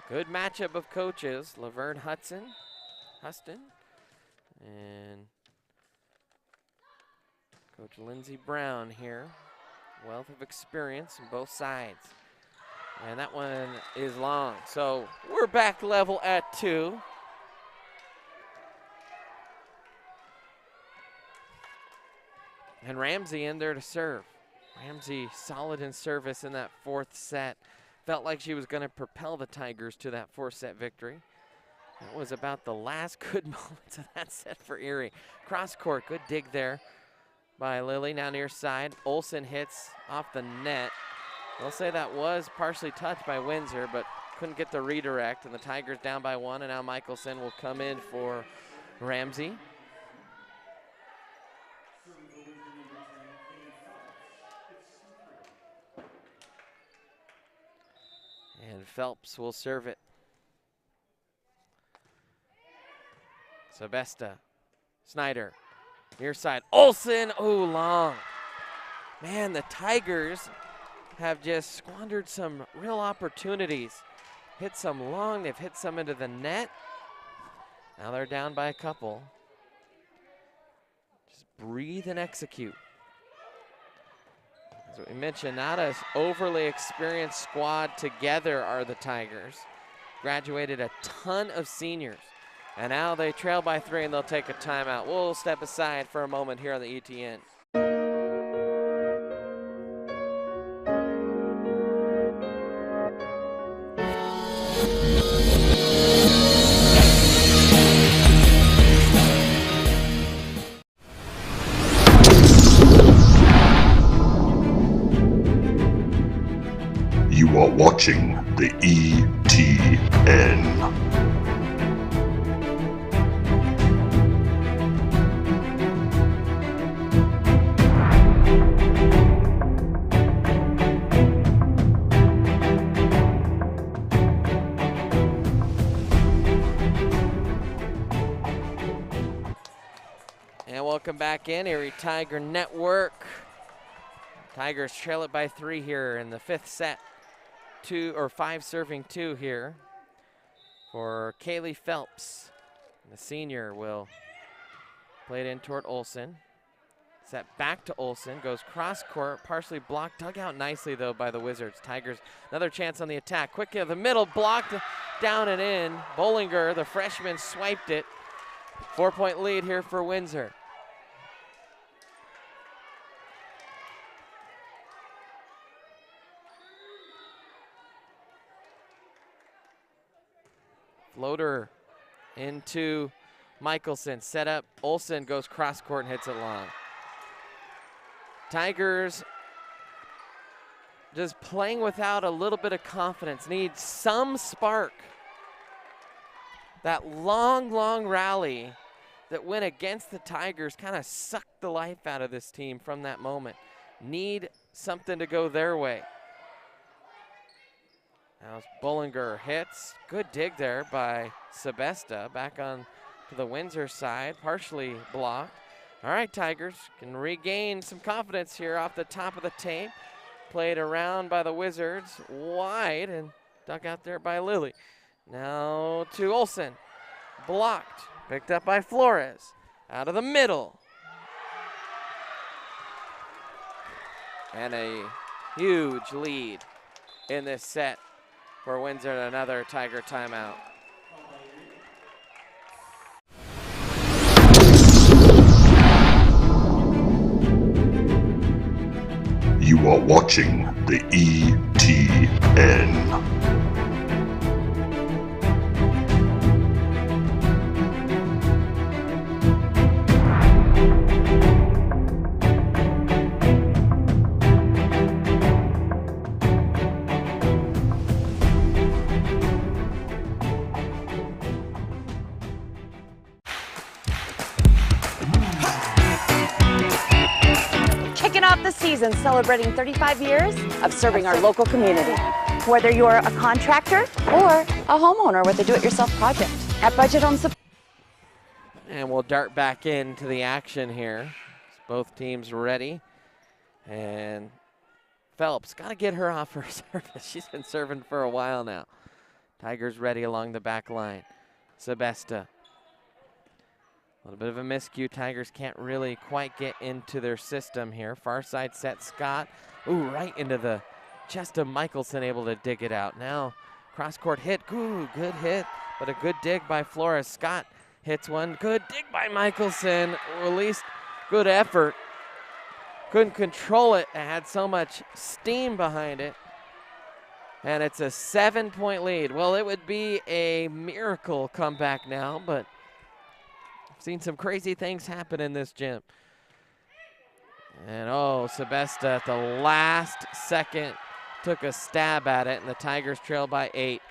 Good matchup of coaches, Laverne Huston, and Coach Lindsey Brown here. Wealth of experience on both sides. And that one is long. So we're back level at 2. And Ramsey in there to serve. Ramsey solid in service in that 4th set. Felt like she was going to propel the Tigers to that 4-set victory. That was about the last good moments of that set for Erie. Cross court, good dig there by Lily. Now near side, Olsen hits off the net. They'll say that was partially touched by Windsor, but couldn't get the redirect, and the Tigers down by 1, and now Michelson will come in for Ramsey. And Phelps will serve it. Sebesta, Snyder, near side, Olsen, oh, long. Man, the Tigers have just squandered some real opportunities. Hit some long, they've hit some into the net. Now they're down by a couple. Just breathe and execute. As we mentioned, not an overly experienced squad together are the Tigers. Graduated a ton of seniors. And now they trail by 3 and they'll take a timeout. We'll step aside for a moment here on the ETN. You are watching the ETN. And welcome back in, Erie Tiger Network. Tigers trail it by 3 here in the 5th set. 5 serving 2 here for Kaylee Phelps. The senior will play it in toward Olsen. Set back to Olsen, goes cross court, partially blocked, dug out nicely though by the Wizards. Tigers, another chance on the attack. Quick to the middle, blocked down and in. Bollinger, the freshman, swiped it. 4-point lead here for Windsor. Floater into Michelson, set up, Olsen goes cross court and hits it long. Tigers just playing without a little bit of confidence, need some spark. That long rally that went against the Tigers kind of sucked the life out of this team from that moment. Need something to go their way. Now Bollinger hits. Good dig there by Sebesta. Back on to the Windsor side, partially blocked. All right, Tigers can regain some confidence here off the top of the tape. Played around by the Wizards, wide and dug out there by Lily. Now to Olsen, blocked, picked up by Flores. Out of the middle. And a huge lead in this set for Windsor, and another Tiger timeout. You are watching the ETN. The season celebrating 35 years of serving our local community. Whether you're a contractor or a homeowner with a do-it-yourself project. At Budget Home Supply. And we'll dart back into the action here. Both teams ready. And Phelps, got to get her off her service. She's been serving for a while now. Tigers ready along the back line. Sebesta. A little bit of a miscue. Tigers can't really quite get into their system here. Far side set, Scott. Ooh, right into the Just Michelson able to dig it out. Now cross-court hit, ooh, good hit, but a good dig by Flores. Scott hits one, good dig by Michelson, or at least good effort. Couldn't control it, it had so much steam behind it. And it's a 7-point lead. Well, it would be a miracle comeback now, but I've seen some crazy things happen in this gym. And oh, Sebesta at the last second took a stab at it, and the Tigers trail by 8.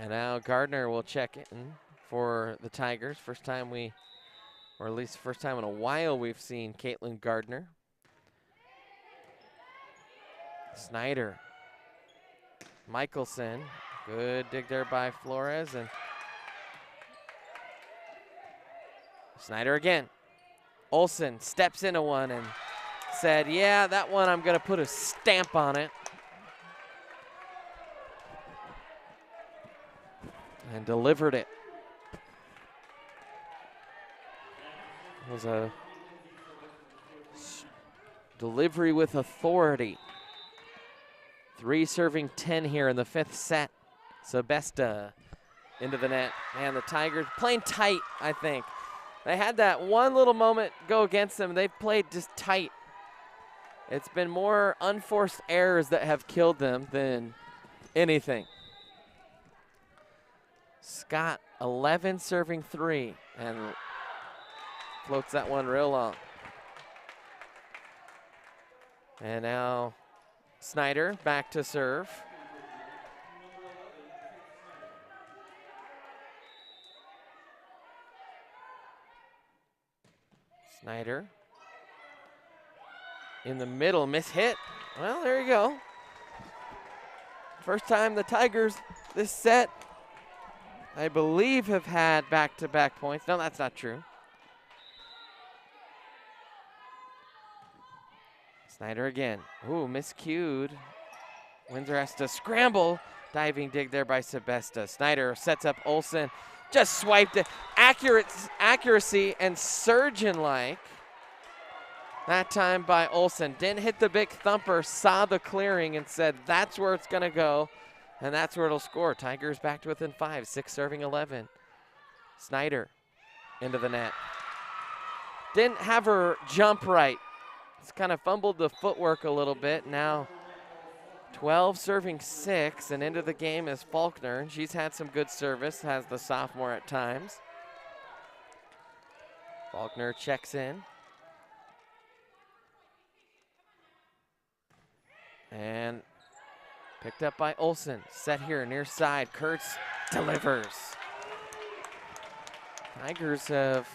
And now Gardner will check in for the Tigers. First time or at least first time in a while we've seen Caitlin Gardner. Snyder. Michelson. Good dig there by Flores. And Snyder again. Olsen steps into one and said, yeah, that one I'm going to put a stamp on it. And delivered it. It was a delivery with authority. 3 serving 10 here in the 5th set. Sebesta into the net. Man, the Tigers playing tight, I think. They had that one little moment go against them. They've played just tight. It's been more unforced errors that have killed them than anything. Scott, 11 serving 3, and floats that one real long. And now Snyder back to serve. Snyder in the middle, miss-hit. Well, there you go. First time the Tigers this set, I believe, have had back-to-back points. No, that's not true. Snyder again. Ooh, miscued. Windsor has to scramble. Diving dig there by Sebesta. Snyder sets up Olsen. Just swiped it. Accuracy and surgeon-like. That time by Olsen. Didn't hit the big thumper, saw the clearing and said, that's where it's going to go. And that's where it'll score. Tigers back to within 5, 6 serving 11. Snyder into the net. Didn't have her jump right. It's kind of fumbled the footwork a little bit. Now 12 serving 6, and into the game is Faulkner. She's had some good service, has the sophomore at times. Faulkner checks in. And picked up by Olsen. Set here near side. Kurtz delivers. Tigers have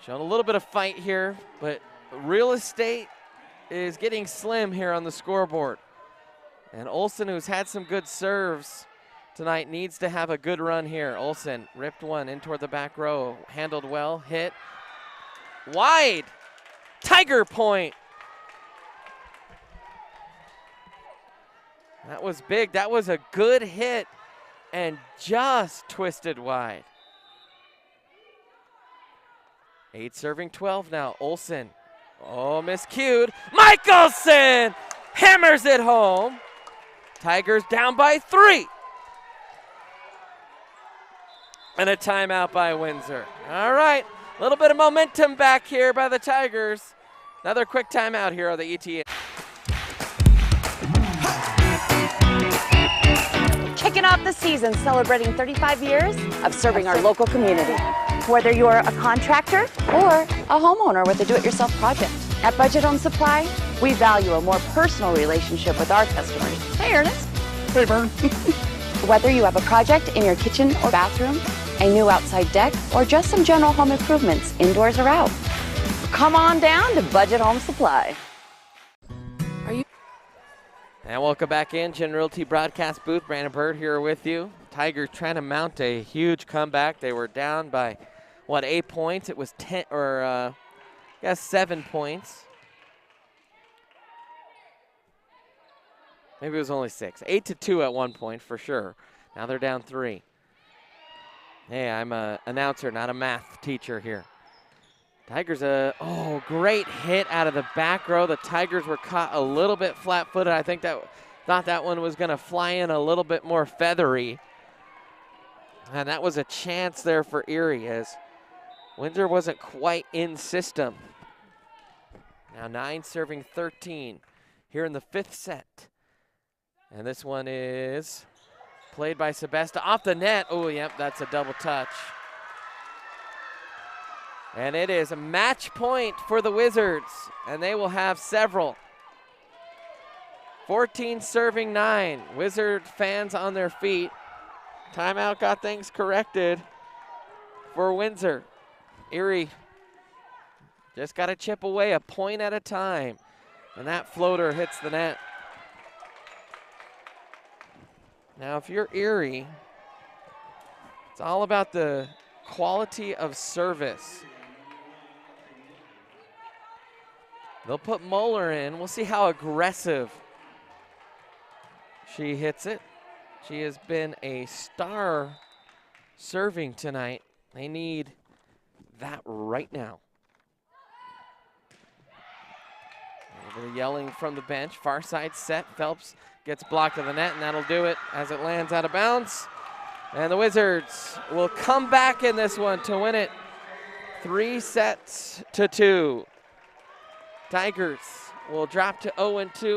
shown a little bit of fight here, but real estate is getting slim here on the scoreboard. And Olsen, who's had some good serves tonight, needs to have a good run here. Olsen ripped one in toward the back row. Handled well, hit. Wide. Tiger point. That was big. That was a good hit and just twisted wide. 8 serving 12 now. Olsen. Oh, miscued. Michelson hammers it home. Tigers down by 3. And a timeout by Windsor. All right, a little bit of momentum back here by the Tigers. Another quick timeout here on the ETA. Kicking off the season celebrating 35 years of serving our local community. Whether you're a contractor or a homeowner with a do-it-yourself project. At Budget Home Supply, we value a more personal relationship with our customers. Hey, Ernest. Hey, Vern. Whether you have a project in your kitchen or bathroom, a new outside deck, or just some general home improvements, indoors or out, come on down to Budget Home Supply. And welcome back in, Gen Realty broadcast booth. Brandon Bird here with you. Tigers trying to mount a huge comeback. They were down by, 8 points? It was 10, or 7 points. Maybe it was only 6. 8-2 at one point for sure. Now they're down 3. Hey, I'm an announcer, not a math teacher here. Tigers, great hit out of the back row. The Tigers were caught a little bit flat-footed. I think thought that one was gonna fly in a little bit more feathery. And that was a chance there for Erie as Windsor wasn't quite in system. Now 9 serving 13 here in the 5th set. And this one is played by Sebesta off the net. Oh, yep, that's a double touch. And it is a match point for the Wizards, and they will have several. 14 serving 9. Wizard fans on their feet. Timeout got things corrected for Windsor. Erie just got to chip away a point at a time, and that floater hits the net. Now, if you're Erie, it's all about the quality of service. They'll put Moeller in. We'll see how aggressive she hits it. She has been a star serving tonight. They need that right now. A little yelling from the bench. Far side set. Phelps gets blocked to the net, and that'll do it as it lands out of bounds. And the Wizards will come back in this one to win it 3-2. Tigers will drop to 0-2.